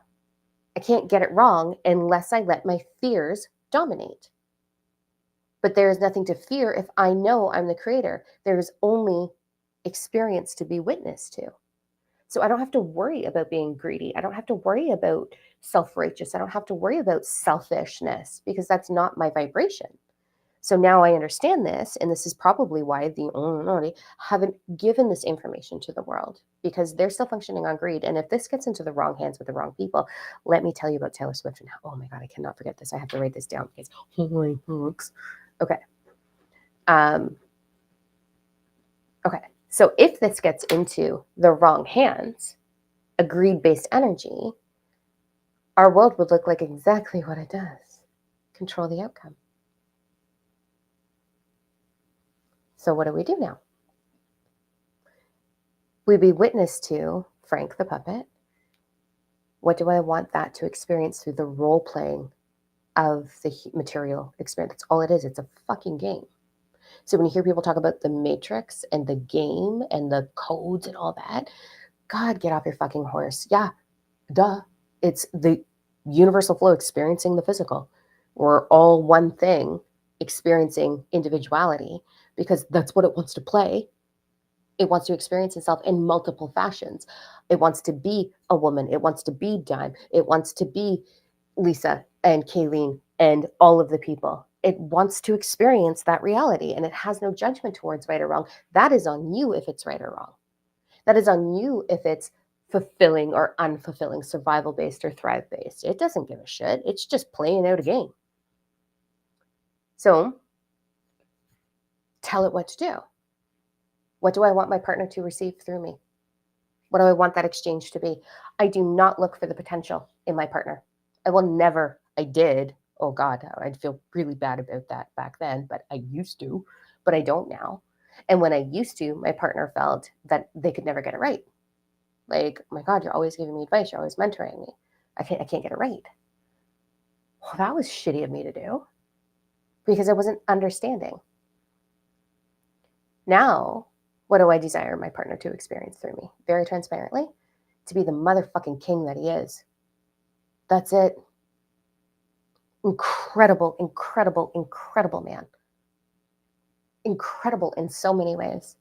I can't get it wrong unless I let my fears dominate. But there is nothing to fear if I know I'm the creator. There is only experience to be witness to. So I don't have to worry about being greedy. I don't have to worry about self-righteous. I don't have to worry about selfishness because that's not my vibration. So now I understand this, and this is probably why the Illuminati haven't given this information to the world, because they're still functioning on greed. And if this gets into the wrong hands with the wrong people, let me tell you about Taylor Swift and how, oh my God, I cannot forget this. I have to write this down because holy smokes. Okay. Okay. So if this gets into the wrong hands, a greed-based energy, our world would look like exactly what it does. Control the outcome. So what do we do now? We be witness to Frank the puppet. What do I want that to experience through the role playing of the material experience? That's all it is. It's a fucking game. So when you hear people talk about the matrix and the game and the codes and all that, God, get off your fucking horse. Yeah, duh. It's the universal flow experiencing the physical. We're all one thing experiencing individuality because that's what it wants to play. It wants to experience itself in multiple fashions. It wants to be a woman. It wants to be Diam. It wants to be Lisa and Kayleen and all of the people. It wants to experience that reality, and it has no judgment towards right or wrong. That is on you if it's right or wrong. That is on you if it's fulfilling or unfulfilling, survival based or thrive based. It doesn't give a shit. It's just playing out a game. So tell it what to do. What do I want my partner to receive through me? What do I want that exchange to be? I do not look for the potential in my partner. I will never, I did. Oh God, I'd feel really bad about that back then, but I used to, but I don't now. And when I used to, my partner felt that they could never get it right. Like, oh my God, you're always giving me advice. You're always mentoring me. I can't get it right. Well, that was shitty of me to do because I wasn't understanding. Now, what do I desire my partner to experience through me? Very transparently, to be the motherfucking king that he is. That's it. Incredible, incredible, incredible man. Incredible in so many ways.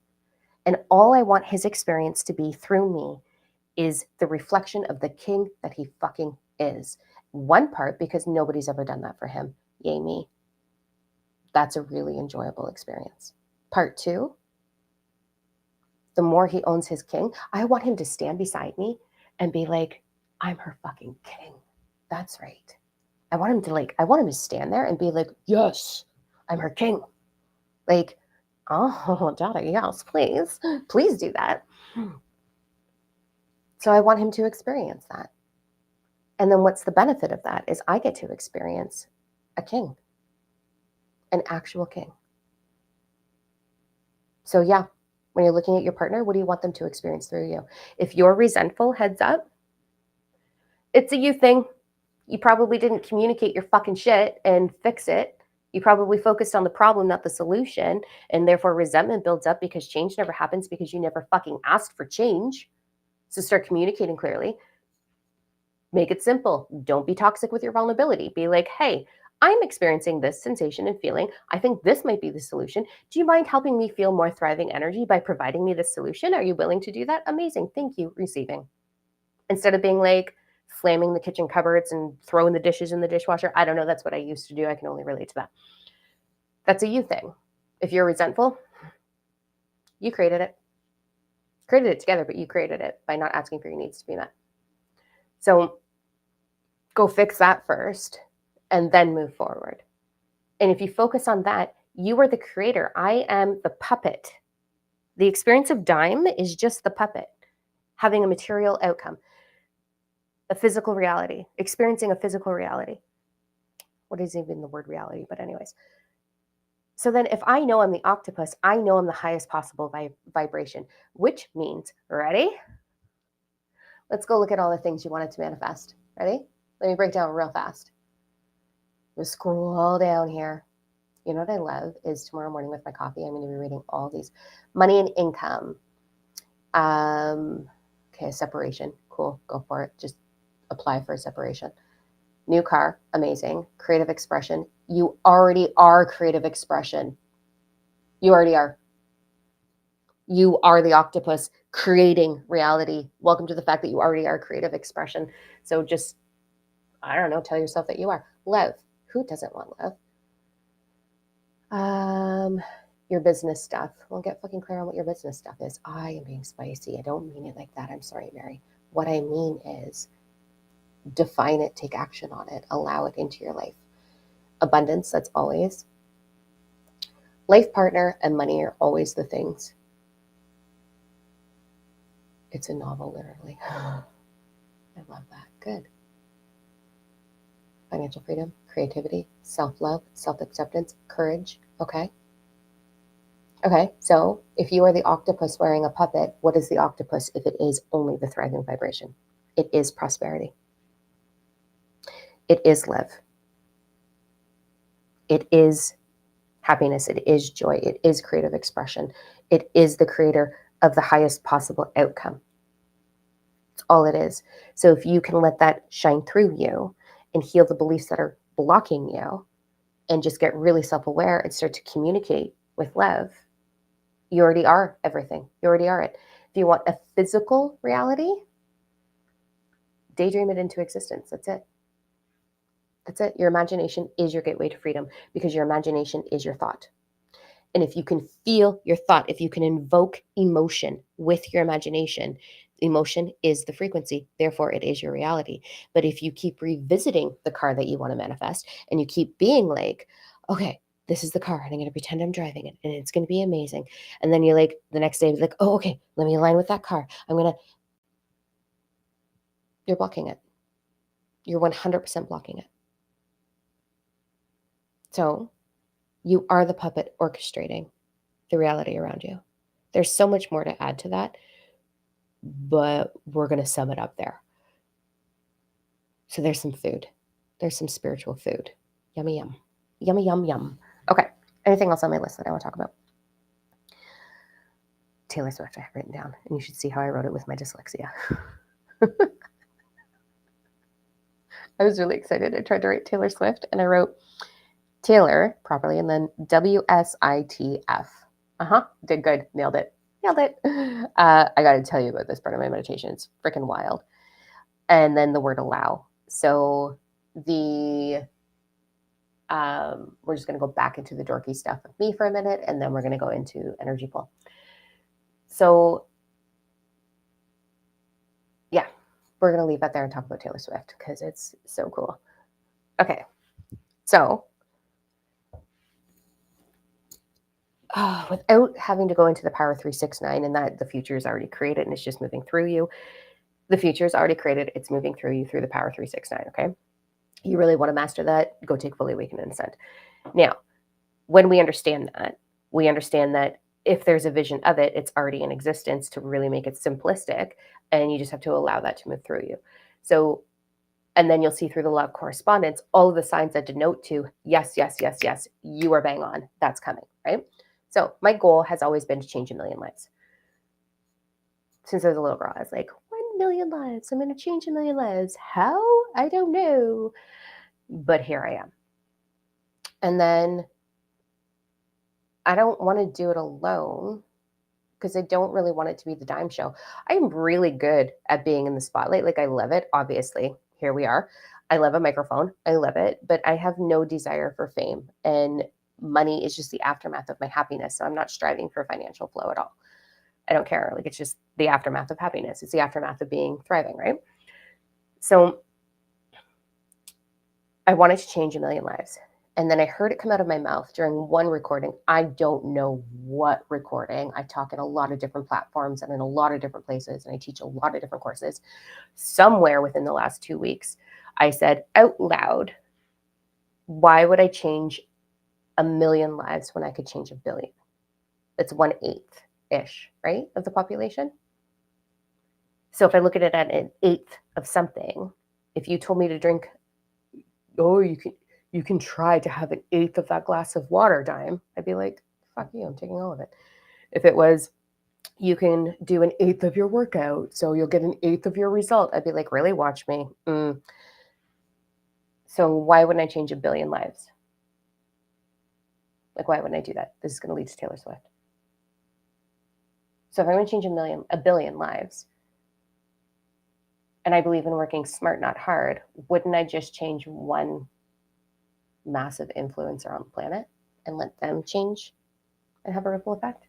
And all I want his experience to be through me is the reflection of the king that he fucking is. One part, because nobody's ever done that for him. Yay me. That's a really enjoyable experience. Part two, the more he owns his king, I want him to stand beside me and be like, I'm her fucking king. That's right. I want him to stand there and be like, yes, I'm her king. Like, oh, Daddy, yes, please. Please do that. So I want him to experience that. And then what's the benefit of that is I get to experience a king, an actual king. So yeah, when you're looking at your partner, what do you want them to experience through you? If you're resentful, heads up, it's a you thing. You probably didn't communicate your fucking shit and fix it. You probably focused on the problem, not the solution. And therefore resentment builds up because change never happens because you never fucking asked for change. So start communicating clearly. Make it simple. Don't be toxic with your vulnerability. Be like, hey, I'm experiencing this sensation and feeling. I think this might be the solution. Do you mind helping me feel more thriving energy by providing me this solution? Are you willing to do that? Amazing. Thank you. Receiving. Instead of being like slamming the kitchen cupboards and throwing the dishes in the dishwasher. I don't know. That's what I used to do. I can only relate to that. That's a you thing. If you're resentful, you created it. Created it together, but you created it by not asking for your needs to be met. So go fix that first and then move forward. And if you focus on that, you are the creator. I am the puppet. The experience of Diam is just the puppet having a material outcome, a physical reality, experiencing a physical reality. What is even the word reality? But anyways. So then if I know I'm the octopus, I know I'm the highest possible vibration, which means, ready? Let's go look at all the things you wanted to manifest. Ready? Let me break down real fast. We'll scroll down here. You know what I love is tomorrow morning with my coffee, I'm going to be reading all these. Money and income. Okay, separation. Cool. Go for it. Just apply for a separation. New car. Amazing. Creative expression. You already are creative expression. You already are. You are the octopus creating reality. Welcome to the fact that you already are creative expression. So just, I don't know, tell yourself that you are. Love. Who doesn't want love? Your business stuff. Well, get fucking clear on what your business stuff is. I am being spicy. I don't mean it like that. I'm sorry, Mary. What I mean is define it, take action on it, allow it into your life. Abundance, that's always. Life partner and money are always the things. It's a novel, literally. I love that. Good. Financial freedom, creativity, self-love, self-acceptance, courage. Okay. Okay, so if you are the octopus wearing a puppet, what is the octopus if it is only the thriving vibration? It is prosperity. It is love. It is happiness. It is joy. It is creative expression. It is the creator of the highest possible outcome. It's all it is. So if you can let that shine through you and heal the beliefs that are blocking you and just get really self-aware and start to communicate with love, you already are everything. You already are it. If you want a physical reality, daydream it into existence. That's it. That's it. Your imagination is your gateway to freedom because your imagination is your thought. And if you can feel your thought, if you can invoke emotion with your imagination, emotion is the frequency. Therefore, it is your reality. But if you keep revisiting the car that you want to manifest and you keep being like, okay, this is the car and I'm going to pretend I'm driving it and it's going to be amazing. And then you're like, the next day, like, oh, okay, let me align with that car. You're blocking it. You're 100% blocking it. So you are the puppet orchestrating the reality around you. There's so much more to add to that, but we're going to sum it up there. So there's some food. There's some spiritual food. Yummy, yum. Yummy, yum, yum. Okay. Anything else on my list that I want to talk about? Taylor Swift, I have written down, and you should see how I wrote it with my dyslexia. I was really excited. I tried to write Taylor Swift, and I wrote Taylor properly, and then WSITF. Did good. Nailed it. I got to tell you about this part of my meditation. It's freaking wild. And then the word allow. So we're just going to go back into the dorky stuff of me for a minute, and then we're going to go into energy pull. So yeah, we're going to leave that there and talk about Taylor Swift because it's so cool. Okay. So without having to go into the power 369 and that the future is already created and it's just moving through you, the future is already created. It's moving through you through the power 369. Okay. You really want to master that, go take fully awakened and ascend. Now, when we understand that if there's a vision of it, it's already in existence to really make it simplistic. And you just have to allow that to move through you. So, and then you'll see through the law of correspondence, all of the signs that denote to yes, yes, yes, yes, you are bang on. That's coming, right? So my goal has always been to change 1 million lives. Since I was a little girl, I was like, 1 million lives. I'm going to change 1 million lives. How? I don't know. But here I am. And then I don't want to do it alone because I don't really want it to be the dime show. I'm really good at being in the spotlight. Like I love it. Obviously, here we are. I love a microphone. I love it, but I have no desire for fame, and money is just the aftermath of my happiness. So I'm not striving for financial flow at all. I don't care. Like it's just the aftermath of happiness. It's the aftermath of being thriving, right? So I wanted to change 1 million lives. And then I heard it come out of my mouth during one recording. I don't know what recording. I talk in a lot of different platforms and in a lot of different places, and I teach a lot of different courses. Somewhere within the last 2 weeks, I said out loud, why would I change 1 million lives when I could change 1 billion? That's 1/8-ish, right, of the population. So if I look at it at 1/8 of something, if you told me to drink, oh, you can try to have 1/8 of that glass of water, Diam, I'd be like, fuck you, I'm taking all of it. If it was, you can do 1/8 of your workout, so you'll get 1/8 of your result, I'd be like, really? Watch me. So why wouldn't I change 1 billion lives? Like, why wouldn't I do that? This is going to lead to Taylor Swift. So if I'm going to change a billion lives, and I believe in working smart, not hard, wouldn't I just change one massive influencer on the planet and let them change and have a ripple effect?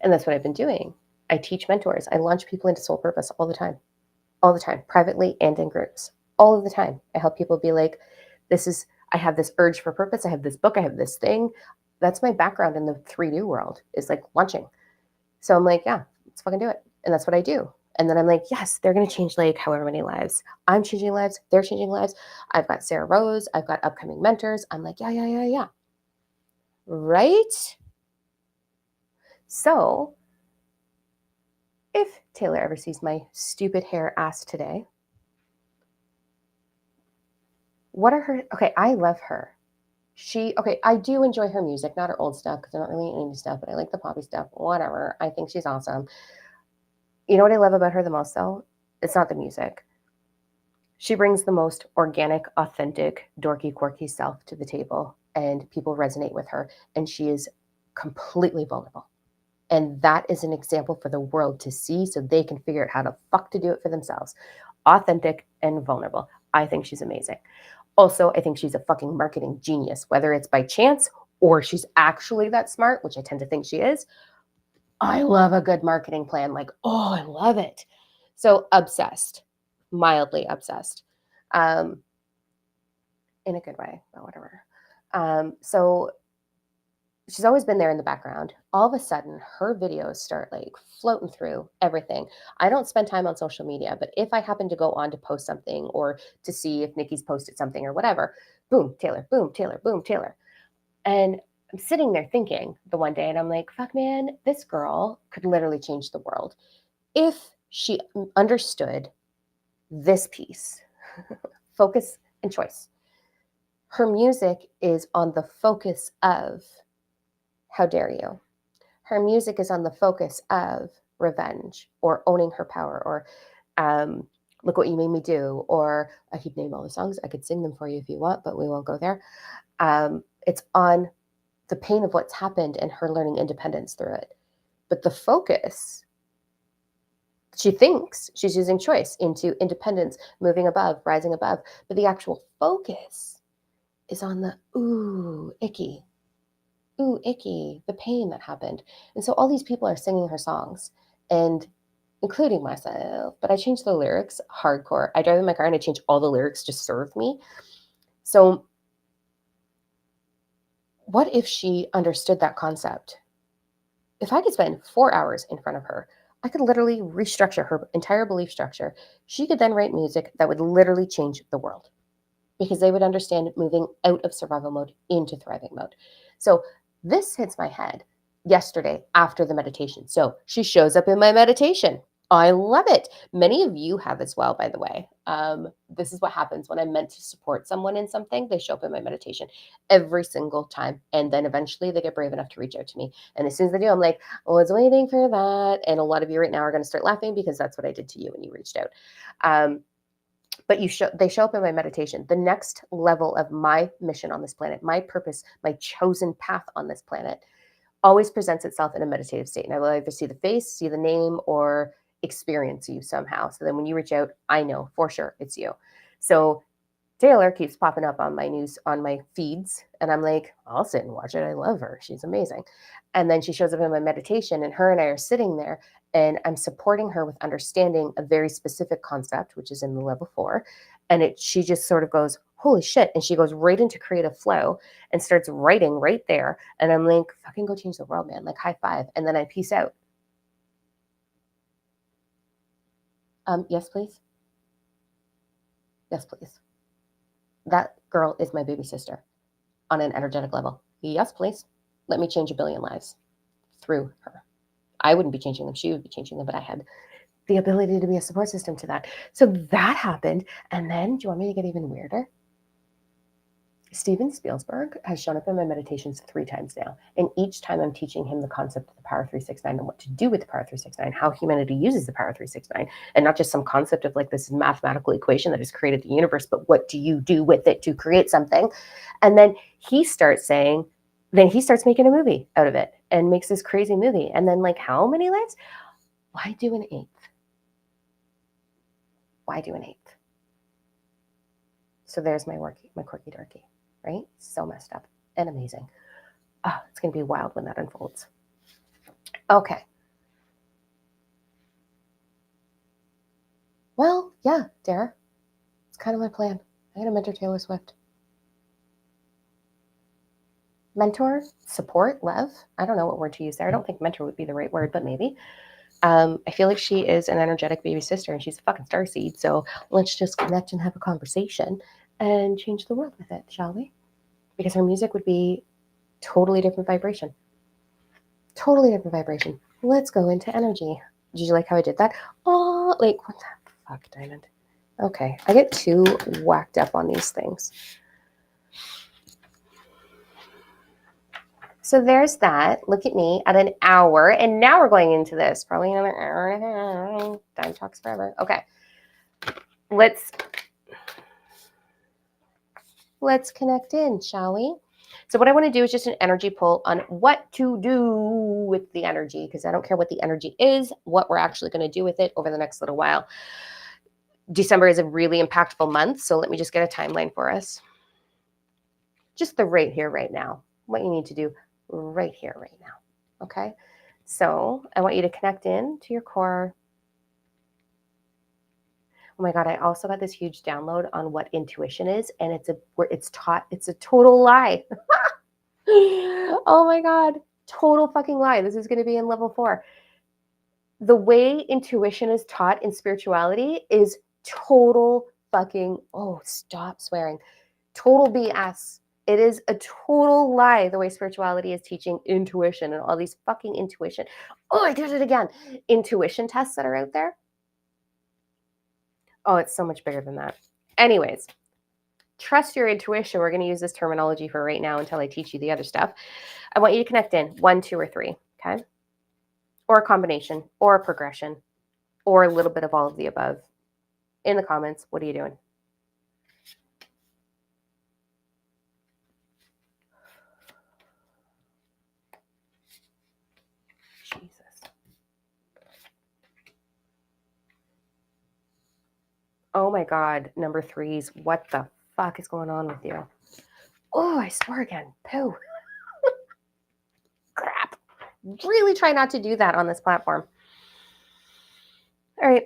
And that's what I've been doing. I teach mentors. I launch people into soul purpose all the time, privately and in groups, all of the time. I help people be like, I have this urge for purpose. I have this book. I have this thing. That's my background in the 3D world, is like launching. So I'm like, yeah, let's fucking do it. And that's what I do. And then I'm like, yes, they're going to change like however many lives. I'm changing lives. They're changing lives. I've got Sarah Rose. I've got upcoming mentors. I'm like, yeah. Right? So if Taylor ever sees my stupid hair ass today, what are her, okay, I love her. I do enjoy her music, not her old stuff, because I don't really indie stuff, but I like the poppy stuff, whatever. I think she's awesome. You know what I love about her the most, though? It's not the music. She brings the most organic, authentic, dorky, quirky self to the table, and people resonate with her, and she is completely vulnerable. And that is an example for the world to see so they can figure out how the fuck to do it for themselves. Authentic and vulnerable. I think she's amazing. Also, I think she's a fucking marketing genius, whether it's by chance or she's actually that smart, which I tend to think she is. I love a good marketing plan. Like, oh, I love it. So obsessed, mildly obsessed, in a good way, but whatever. So she's always been there in the background. All of a sudden, her videos start like floating through everything. I don't spend time on social media, but if I happen to go on to post something or to see if Nikki's posted something or whatever, boom, Taylor, boom, Taylor, boom, Taylor. And I'm sitting there thinking the one day, and I'm like, fuck, man, this girl could literally change the world if she understood this piece, focus and choice. Her music is on the focus of, how dare you? Her music is on the focus of revenge or owning her power or look what you made me do. Or I could name all the songs. I could sing them for you if you want, but we won't go there. It's on the pain of what's happened and her learning independence through it. But the focus, she thinks she's using choice into independence, moving above, rising above. But the actual focus is on the ooh, icky, the pain that happened. And so all these people are singing her songs, and including myself, but I changed the lyrics hardcore. I drive in my car and I change all the lyrics to serve me. So what if she understood that concept? If I could spend 4 hours in front of her, I could literally restructure her entire belief structure. She could then write music that would literally change the world, because they would understand moving out of survival mode into thriving mode. So this hits my head yesterday after the meditation. So she shows up in my meditation. I love it. Many of you have as well, by the way. This is what happens when I'm meant to support someone in something. They show up in my meditation every single time. And then eventually they get brave enough to reach out to me. And as soon as they do, I'm like, oh, I was waiting for that. And a lot of you right now are going to start laughing because that's what I did to you when you reached out. But they show up in my meditation. The next level of my mission on this planet, my purpose, my chosen path on this planet, always presents itself in a meditative state. And I will either see the face, see the name, or experience you somehow. So then when you reach out, I know for sure it's you. So Taylor keeps popping up on my news, on my feeds. And I'm like, I'll sit and watch it. I love her. She's amazing. And then she shows up in my meditation, and her and I are sitting there, and I'm supporting her with understanding a very specific concept, which is in the level 4. And she just sort of goes, holy shit. And she goes right into creative flow and starts writing right there. And I'm like, fucking go change the world, man. Like, high five. And then I peace out. Yes, please. Yes, please. That girl is my baby sister on an energetic level. Yes, please. Let me change a billion lives through her. I wouldn't be changing them. She would be changing them, but I had the ability to be a support system to that. So that happened. And then, do you want me to get even weirder? Steven Spielberg has shown up in my meditations 3 times now. And each time I'm teaching him the concept of the Power 369 and what to do with the Power 369, how humanity uses the Power 369, and not just some concept of like this mathematical equation that has created the universe, but what do you do with it to create something? And then he starts making a movie out of it and makes this crazy movie. And then, like, how many lives? Why do an eighth? Why do an eighth? So there's my quirky dorky, right? So messed up and amazing. Oh, it's going to be wild when that unfolds. Okay. Well, yeah, Dara. It's kind of my plan. I'm going to mentor Taylor Swift. Mentor, support, love. I don't know what word to use there. I don't think mentor would be the right word, but maybe. I feel like she is an energetic baby sister and she's a fucking starseed. So let's just connect and have a conversation and change the world with it, shall we? Because her music would be totally different vibration. Totally different vibration. Let's go into energy. Did you like how I did that? Oh, like, what the fuck, Diamond? Okay, I get too whacked up on these things. So there's that. Look at me at an hour. And now we're going into this. Probably another hour and a half. Time talks forever. Okay. Let's connect in, shall we? So what I want to do is just an energy pull on what to do with the energy, because I don't care what the energy is, what we're actually going to do with it over the next little while. December is a really impactful month. So let me just get a timeline for us. Just the right here, right now. What you need to do right here, right now. Okay. So I want you to connect in to your core. Oh my God, I also got this huge download on what intuition is, and it's a total lie. Oh my God, total fucking lie. This is going to be in level 4. The way intuition is taught in spirituality is total fucking, oh, stop swearing. Total BS. It is a total lie the way spirituality is teaching intuition and all these fucking intuition. Oh, I did it again. Intuition tests that are out there. Oh, it's so much bigger than that. Anyways, trust your intuition. We're going to use this terminology for right now until I teach you the other stuff. I want you to connect in 1, 2, or 3, okay? Or a combination, or a progression, or a little bit of all of the above. In the comments, what are you doing? Jesus. Oh my God, number 3s. What the fuck is going on with you? Oh, I swore again. Poo. Crap. Really try not to do that on this platform. All right.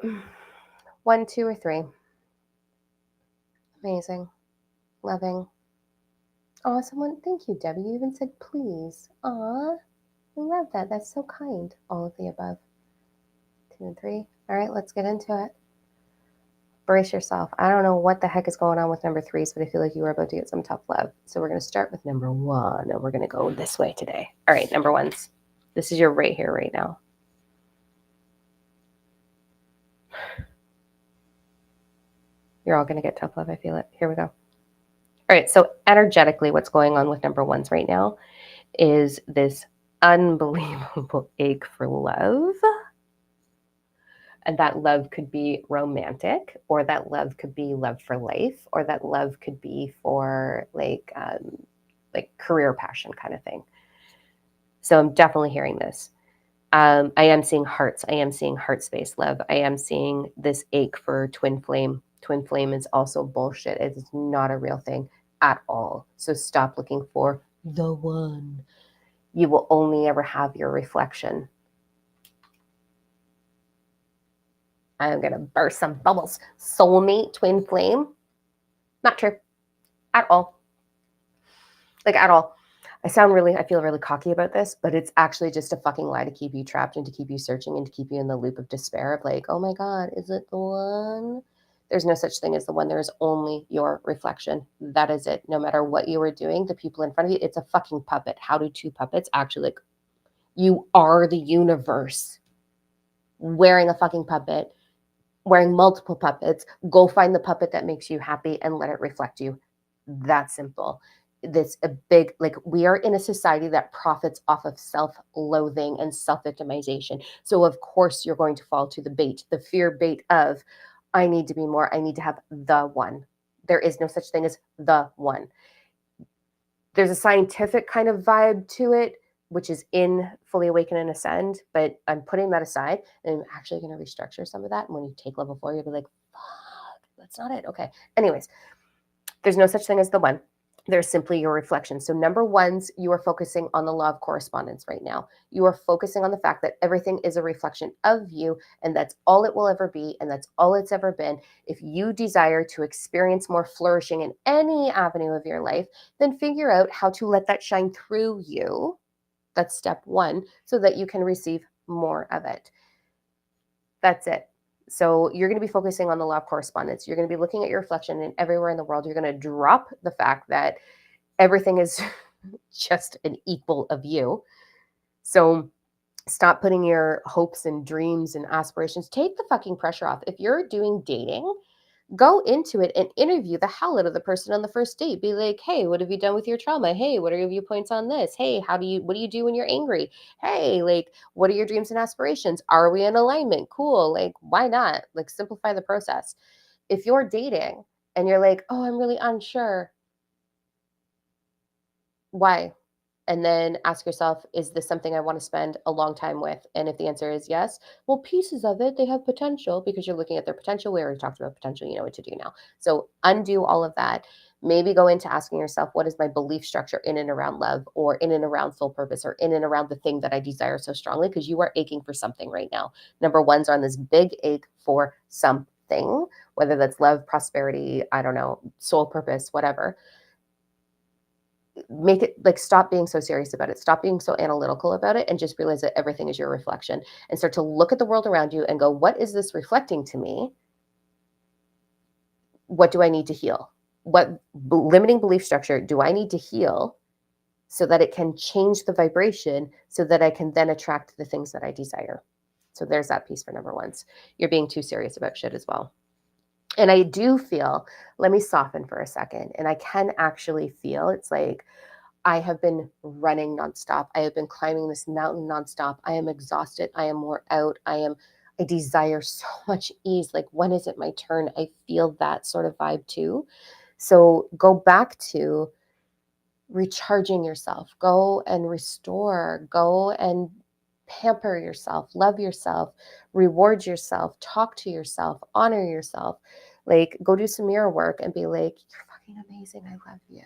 1, 2, or 3. Amazing. Loving. Aw, someone, thank you, Debbie. You even said please. Aw, I love that. That's so kind. All of the above. 2 and 3. All right, let's get into it. Brace yourself. I don't know what the heck is going on with number 3s, but I feel like you are about to get some tough love. So we're going to start with number 1, and we're going to go this way today. All right, number 1s. This is your right here, right now. You're all going to get tough love. I feel it. Here we go. All right, so energetically, what's going on with number 1s right now is this unbelievable ache for love. And that love could be romantic, or that love could be love for life, or that love could be for like career passion kind of thing. So I'm definitely hearing this. I am seeing hearts. I am seeing heart space love. I am seeing this ache for twin flame. Twin flame is also bullshit. It is not a real thing at all. So stop looking for the one. You will only ever have your reflection. I'm going to burst some bubbles. Soulmate, twin flame. Not true. At all. Like, at all. I feel really cocky about this, but it's actually just a fucking lie to keep you trapped and to keep you searching and to keep you in the loop of despair of like, oh my God, is it the one? There's no such thing as the one. There is only your reflection. That is it. No matter what you are doing, the people in front of you, it's a fucking puppet. How do 2 puppets actually, like, you are the universe wearing a fucking puppet, wearing multiple puppets. Go find the puppet that makes you happy and let it reflect you. That simple. This a big, like, we are in a society that profits off of self-loathing and self-victimization. So of course you're going to fall to the bait, the fear bait of, I need to be more, I need to have the one. There is no such thing as the one. There's a scientific kind of vibe to it, which is in Fully Awaken and Ascend, but I'm putting that aside and I'm actually going to restructure some of that. And when you take level 4, you'll be like, fuck, that's not it. Okay. Anyways, there's no such thing as the one. There's simply your reflection. So number ones, you are focusing on the law of correspondence right now. You are focusing on the fact that everything is a reflection of you, and that's all it will ever be, and that's all it's ever been. If you desire to experience more flourishing in any avenue of your life, then figure out how to let that shine through you. That's step one, so that you can receive more of it. That's it. So you're going to be focusing on the law of correspondence. You're going to be looking at your reflection, and everywhere in the world, you're going to drop the fact that everything is just an equal of you. So stop putting your hopes and dreams and aspirations. Take the fucking pressure off. If you're doing dating, go into it and interview the hell out of the person on the first date. Be like, hey, what have you done with your trauma? Hey, what are your viewpoints on this? Hey, what do you do when you're angry? Hey, like, what are your dreams and aspirations? Are we in alignment? Cool. Like, why not? Like, simplify the process. If you're dating and you're like, oh, I'm really unsure. Why? And then ask yourself, is this something I want to spend a long time with? And if the answer is yes, well, pieces of it, they have potential because you're looking at their potential. We already talked about potential. You know what to do now. So undo all of that. Maybe go into asking yourself, what is my belief structure in and around love, or in and around soul purpose, or in and around the thing that I desire so strongly? Because you are aching for something right now. Number ones are on this big ache for something, whether that's love, prosperity, I don't know, soul purpose, whatever. Make it like, stop being so serious about it, stop being so analytical about it, and just realize that everything is your reflection, and start to look at the world around you and go, what is this reflecting to me? What do I need to heal? What limiting belief structure do I need to heal so that it can change the vibration, so that I can then attract the things that I desire? So there's that piece for number ones. You're being too serious about shit as well. And I do feel, let me soften for a second, and I can actually feel, it's like, I have been running nonstop. I have been climbing this mountain nonstop. I am exhausted. I am wore out. I desire so much ease. Like, when is it my turn? I feel that sort of vibe too. So go back to recharging yourself. Go and restore. Go and pamper yourself. Love yourself. Reward yourself. Talk to yourself. Honor yourself. Like, go do some mirror work and be like, you're fucking amazing. I love you.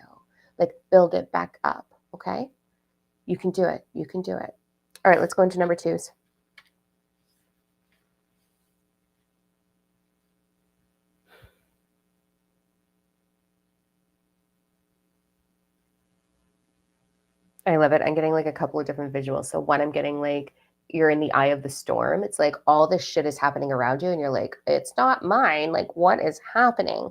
Like, build it back up, okay? You can do it. You can do it. All right, let's go into number twos. I love it. I'm getting like a couple of different visuals. So one, I'm getting like, you're in the eye of the storm. It's like all this shit is happening around you and you're like, it's not mine. Like, what is happening?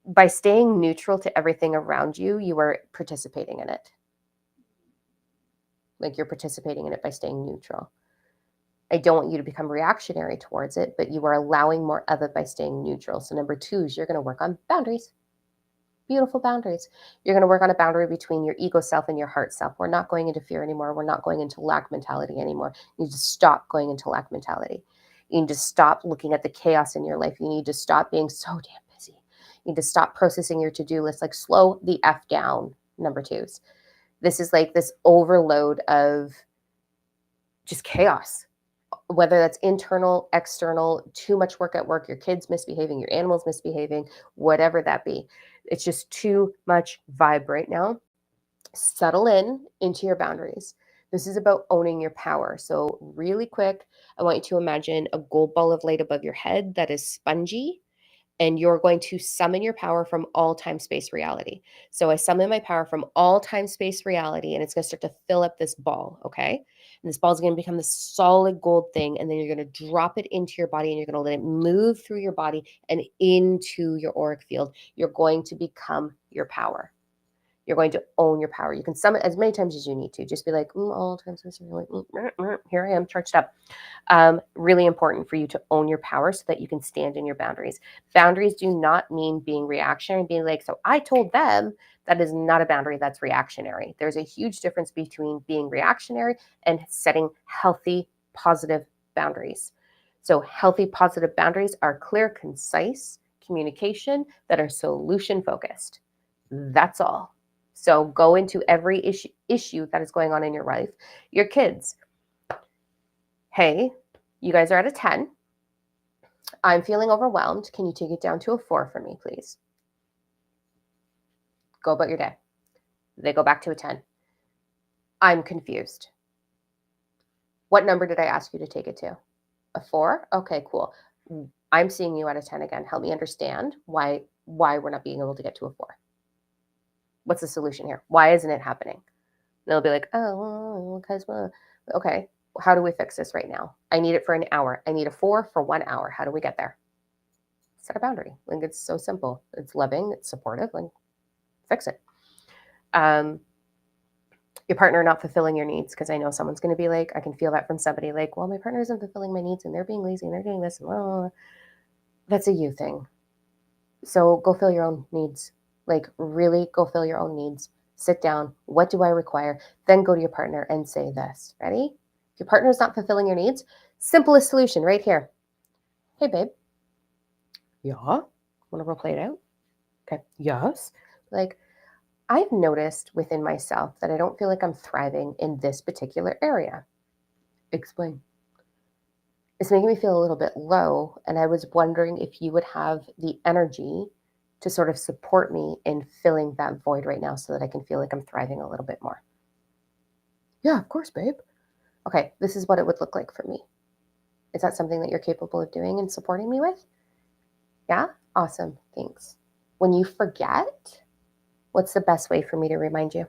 By staying neutral to everything around you, you are participating in it. Like, you're participating in it by staying neutral. I don't want you to become reactionary towards it, but you are allowing more of it by staying neutral. So number two is, you're going to work on boundaries. Beautiful boundaries. You're going to work on a boundary between your ego self and your heart self. We're not going into fear anymore. We're not going into lack mentality anymore. You need to stop going into lack mentality. You need to stop looking at the chaos in your life. You need to stop being so damn busy. You need to stop processing your to-do list. Like, slow the F down, number twos. This is like this overload of just chaos, whether that's internal, external, too much work at work, your kids misbehaving, your animals misbehaving, whatever that be. It's just too much vibe right now. Settle into your boundaries. This is about owning your power. So really quick, I want you to imagine a gold ball of light above your head that is spongy, and you're going to summon your power from all time, space, reality. So I summon my power from all time, space, reality, and it's going to start to fill up this ball, okay? And this ball is going to become this solid gold thing, and then you're going to drop it into your body, and you're going to let it move through your body and into your auric field. You're going to become your power. You're going to own your power. You can summon as many times as you need to. Just be like, all times, here I am, charged up. Really important for you to own your power so that you can stand in your boundaries. Boundaries do not mean being reactionary and being like, so I told them. That is not a boundary. That's reactionary. There's a huge difference between being reactionary and setting healthy, positive boundaries. So healthy, positive boundaries are clear, concise communication that are solution focused. That's all. So go into every issue that is going on in your life. Your kids, hey, you guys are at a 10. I'm feeling overwhelmed. Can you take it down to a 4 for me, please? Go about your day. They go back to a 10. I'm confused. What number did I ask you to take it to? A 4? Okay, cool. I'm seeing you at a 10 again. Help me understand why we're not being able to get to a 4. What's the solution here? Why isn't it happening? And they'll be like, oh, because, okay, how do we fix this right now? I need it for an hour. I need a 4 for 1 hour. How do we get there? Set a boundary. Like, it's so simple. It's loving. It's supportive. Like, fix it. Your partner not fulfilling your needs, because I know someone's going to be like, I can feel that from somebody, like, well, my partner isn't fulfilling my needs and they're being lazy and they're doing this. And, well, that's a you thing. So go fill your own needs. Like, really go fill your own needs. Sit down. What do I require? Then go to your partner and say this. Ready? If your partner is not fulfilling your needs, simplest solution right here. Hey, babe. Yeah? Want to role play it out? Okay. Yes. Like, I've noticed within myself that I don't feel like I'm thriving in this particular area. Explain. It's making me feel a little bit low, and I was wondering if you would have the energy to sort of support me in filling that void right now so that I can feel like I'm thriving a little bit more. Yeah, of course, babe. Okay, this is what it would look like for me. Is that something that you're capable of doing and supporting me with? Yeah? Awesome. Thanks. When you forget, what's the best way for me to remind you?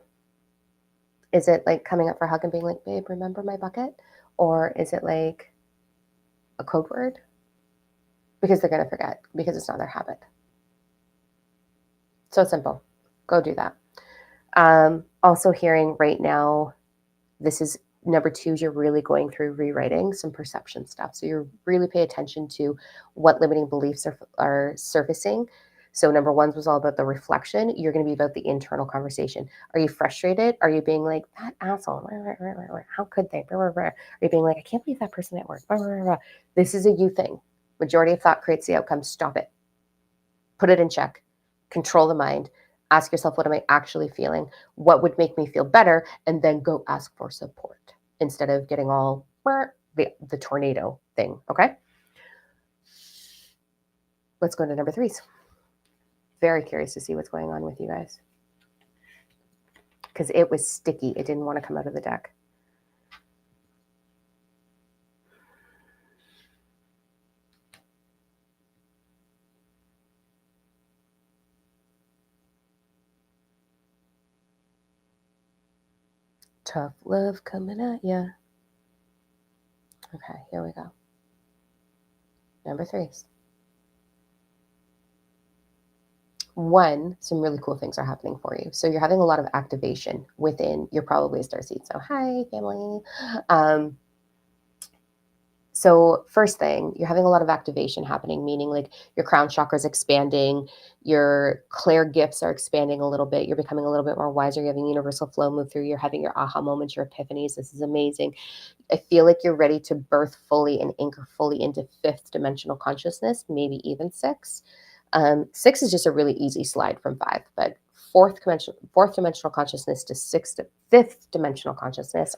Is it like coming up for a hug and being like, babe, remember my bucket? Or is it like a code word? Because they're going to forget, because it's not their habit. So simple. Go do that. Also hearing right now, this is number 2, you're really going through rewriting some perception stuff. So you're really pay attention to what limiting beliefs are surfacing. So number 1 was all about the reflection. You're going to be about the internal conversation. Are you frustrated? Are you being like, that asshole? How could they? Are you being like, I can't believe that person at work? This is a you thing. Majority of thought creates the outcome. Stop it. Put it in check. Control the mind. Ask yourself, what am I actually feeling? What would make me feel better? And then go ask for support instead of getting all the tornado thing, okay? Let's go to number 3s. Very curious to see what's going on with you guys. Because it was sticky. It didn't want to come out of the deck. Tough love coming at ya. Okay, here we go. Number 3s. 1, some really cool things are happening for you. So you're having a lot of activation within your probably a starseed. So hi, family. So first thing, you're having a lot of activation happening, meaning like your crown chakra is expanding, your clair gifts are expanding a little bit. You're becoming a little bit more wiser. You're having universal flow move through. You're having your aha moments, your epiphanies. This is amazing. I feel like you're ready to birth fully and anchor fully into 5th dimensional consciousness, maybe even 6. 6 is just a really easy slide from 5, but fourth dimensional consciousness to 5th dimensional consciousness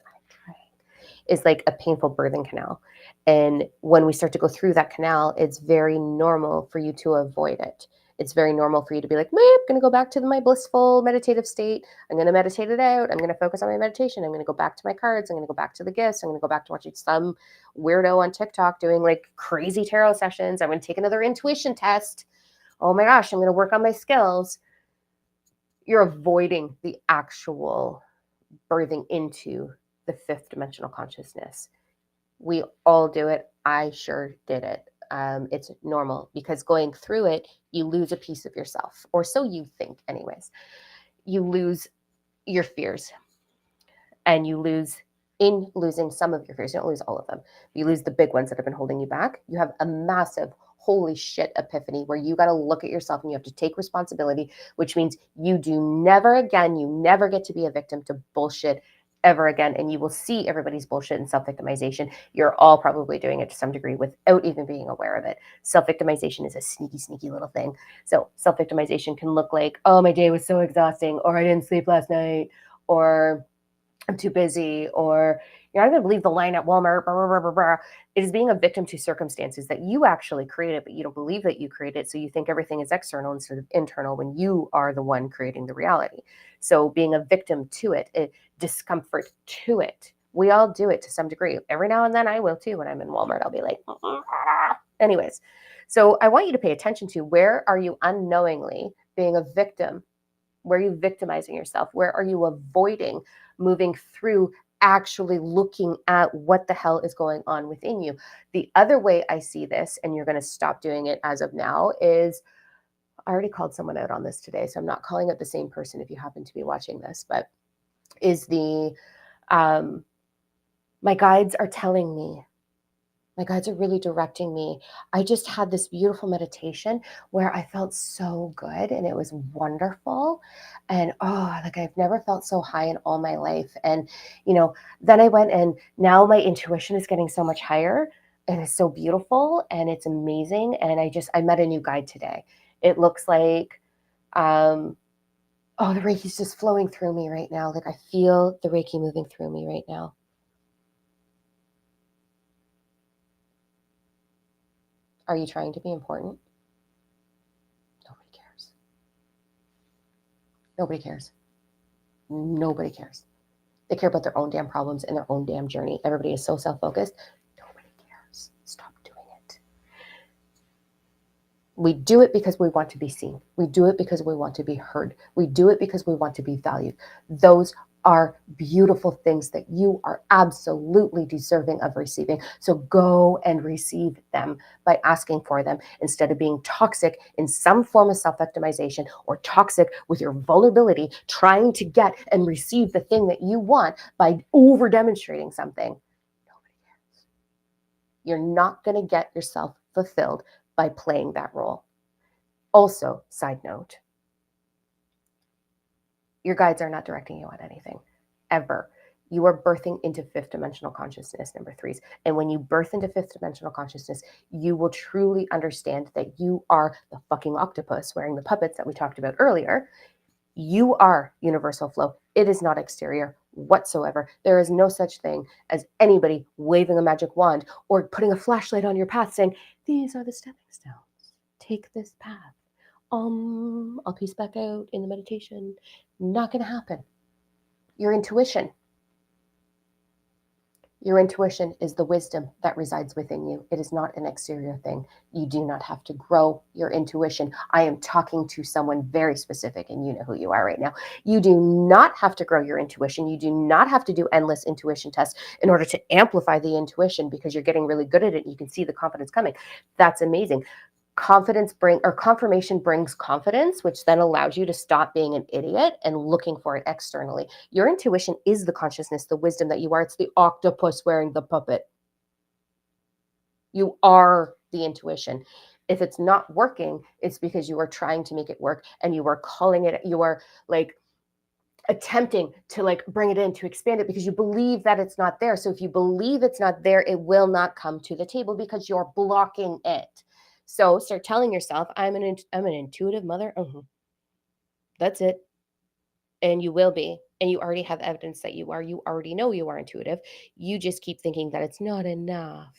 is like a painful birthing canal. And when we start to go through that canal, it's very normal for you to avoid it. It's very normal for you to be like, I'm going to go back to my blissful meditative state. I'm going to meditate it out. I'm going to focus on my meditation. I'm going to go back to my cards. I'm going to go back to the gifts. I'm going to go back to watching some weirdo on TikTok doing like crazy tarot sessions. I'm going to take another intuition test. Oh my gosh, I'm going to work on my skills. You're avoiding the actual birthing into the 5th dimensional consciousness. We all do it. I sure did it. It's normal because going through it, you lose a piece of yourself, or so you think anyways. You lose your fears, and you lose in losing some of your fears. You don't lose all of them. You lose the big ones that have been holding you back. You have a massive holy shit epiphany where you got to look at yourself and you have to take responsibility, which means you never get to be a victim to bullshit ever again. And you will see everybody's bullshit and self-victimization. You're all probably doing it to some degree without even being aware of it. Self-victimization is a sneaky, sneaky little thing. So self-victimization can look like, oh, my day was so exhausting, or I didn't sleep last night, or I'm too busy, or you're not going to believe the line at Walmart. Blah, blah, blah, blah. It is being a victim to circumstances that you actually created, but you don't believe that you created. So you think everything is external instead of internal when you are the one creating the reality. So being a victim to it, discomfort to it. We all do it to some degree. Every now and then I will too. When I'm in Walmart, I'll be like, anyways. So I want you to pay attention to, where are you unknowingly being a victim? Where are you victimizing yourself? Where are you avoiding moving through actually looking at what the hell is going on within you? The other way I see this, and you're going to stop doing it as of now, is, I already called someone out on this today, so I'm not calling it the same person if you happen to be watching this, but is the, my guides are telling me, my guides are really directing me. I just had this beautiful meditation where I felt so good and it was wonderful. And oh, like I've never felt so high in all my life. And, then I went, and now my intuition is getting so much higher, and it's so beautiful and it's amazing. And I met a new guide today. It looks like, oh, the Reiki's just flowing through me right now. Like I feel the Reiki moving through me right now. Are you trying to be important? Nobody cares. Nobody cares. Nobody cares. They care about their own damn problems and their own damn journey. Everybody is so self-focused. Nobody cares. Stop doing it. We do it because we want to be seen. We do it because we want to be heard. We do it because we want to be valued. Those are beautiful things that you are absolutely deserving of receiving. So go and receive them by asking for them, instead of being toxic in some form of self-victimization, or toxic with your vulnerability, trying to get and receive the thing that you want by over demonstrating something. Nobody cares. You're not going to get yourself fulfilled by playing that role. Also, side note, your guides are not directing you on anything, ever. You are birthing into fifth dimensional consciousness, number threes. And when you birth into fifth dimensional consciousness, you will truly understand that you are the fucking octopus wearing the puppets that we talked about earlier. You are universal flow. It is not exterior whatsoever. There is no such thing as anybody waving a magic wand or putting a flashlight on your path saying, these are the stepping stones. Take this path. I'll peace back out in the meditation. Not going to happen. Your intuition is the wisdom that resides within you. It is not an exterior thing. You do not have to grow your intuition. I am talking to someone very specific, and you know who you are right now. You do not have to grow your intuition. You do not have to do endless intuition tests in order to amplify the intuition, because you're getting really good at it and you can see the confidence coming. That's amazing. Confirmation brings confidence, which then allows you to stop being an idiot and looking for it externally. Your intuition is the consciousness, the wisdom that you are. It's the octopus wearing the puppet. You are the intuition. If it's not working, it's because you are trying to make it work, and you are calling it, you are like attempting to like bring it in, to expand it, because you believe that it's not there. So if you believe it's not there, it will not come to the table because you're blocking it. So start telling yourself, I'm an intuitive mother. That's it. And you will be. And you already have evidence that you are. You already know you are intuitive. You just keep thinking that it's not enough.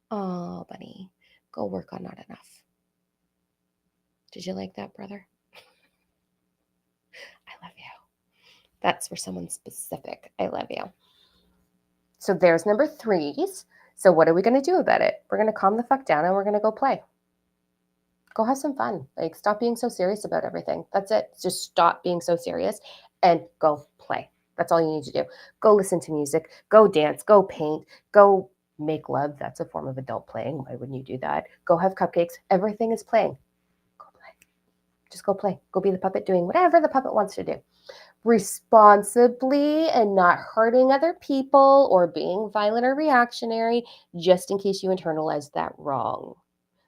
Oh, bunny, go work on not enough. Did you like that, brother? I love you. That's for someone specific. I love you. So there's number threes. So what are we going to do about it? We're going to calm the fuck down and we're going to go play. Go have some fun. Like, stop being so serious about everything. That's it. Just stop being so serious and go play. That's all you need to do. Go listen to music. Go dance. Go paint. Go make love. That's a form of adult playing. Why wouldn't you do that? Go have cupcakes. Everything is playing. Go play. Just go play. Go be the puppet doing whatever the puppet wants to do. Responsibly, and not hurting other people or being violent or reactionary, just in case you internalize that wrong.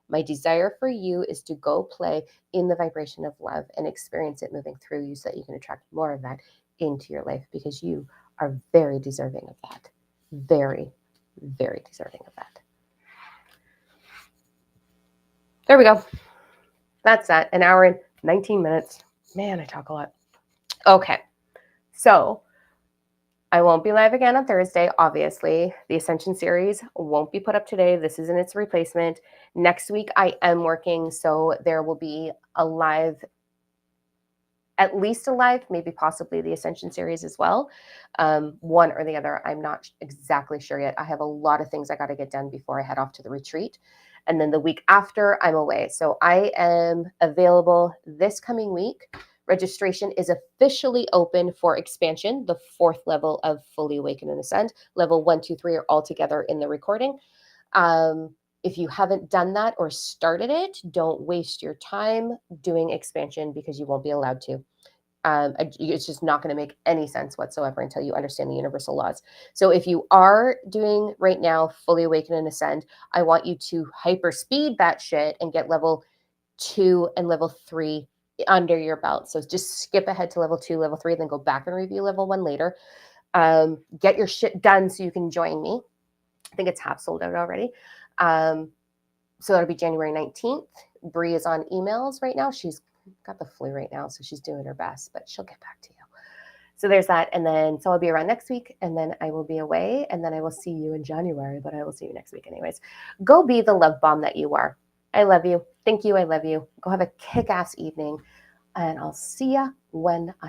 My desire for you is to go play in the vibration of love and experience it moving through you, so that you can attract more of that into your life, because you are very deserving of that. Very, very deserving of that. There we go. That's that. An hour and 19 minutes. Man, I talk a lot. Okay. So I won't be live again on Thursday, obviously. The Ascension series won't be put up today. This isn't its replacement. Next week, I am working, so there will be a live, at least a live, maybe possibly the Ascension series as well. One or the other, I'm not exactly sure yet. I have a lot of things I got to get done before I head off to the retreat. And then the week after, I'm away. So I am available this coming week. Registration is officially open for expansion, the 4th level of Fully Awaken and Ascend. Level 1, 2, 3 are all together in the recording. If you haven't done that or started it, don't waste your time doing expansion because you won't be allowed to. It's just not going to make any sense whatsoever until you understand the universal laws. So if you are doing right now Fully Awaken and Ascend, I want you to hyper speed that shit and get level 2 and level 3 under your belt. So just skip ahead to level 2, level 3, then go back and review level 1 later. Get your shit done so you can join me. I think it's half sold out already. So that'll be January 19th. Bree is on emails right now. She's got the flu right now, so she's doing her best, but she'll get back to you. So there's that. And then, so I'll be around next week, and then I will be away, and then I will see you in January, but I will see you next week anyways. Go be the love bomb that you are. I love you. Thank you. I love you. Go have a kick-ass evening, and I'll see ya when I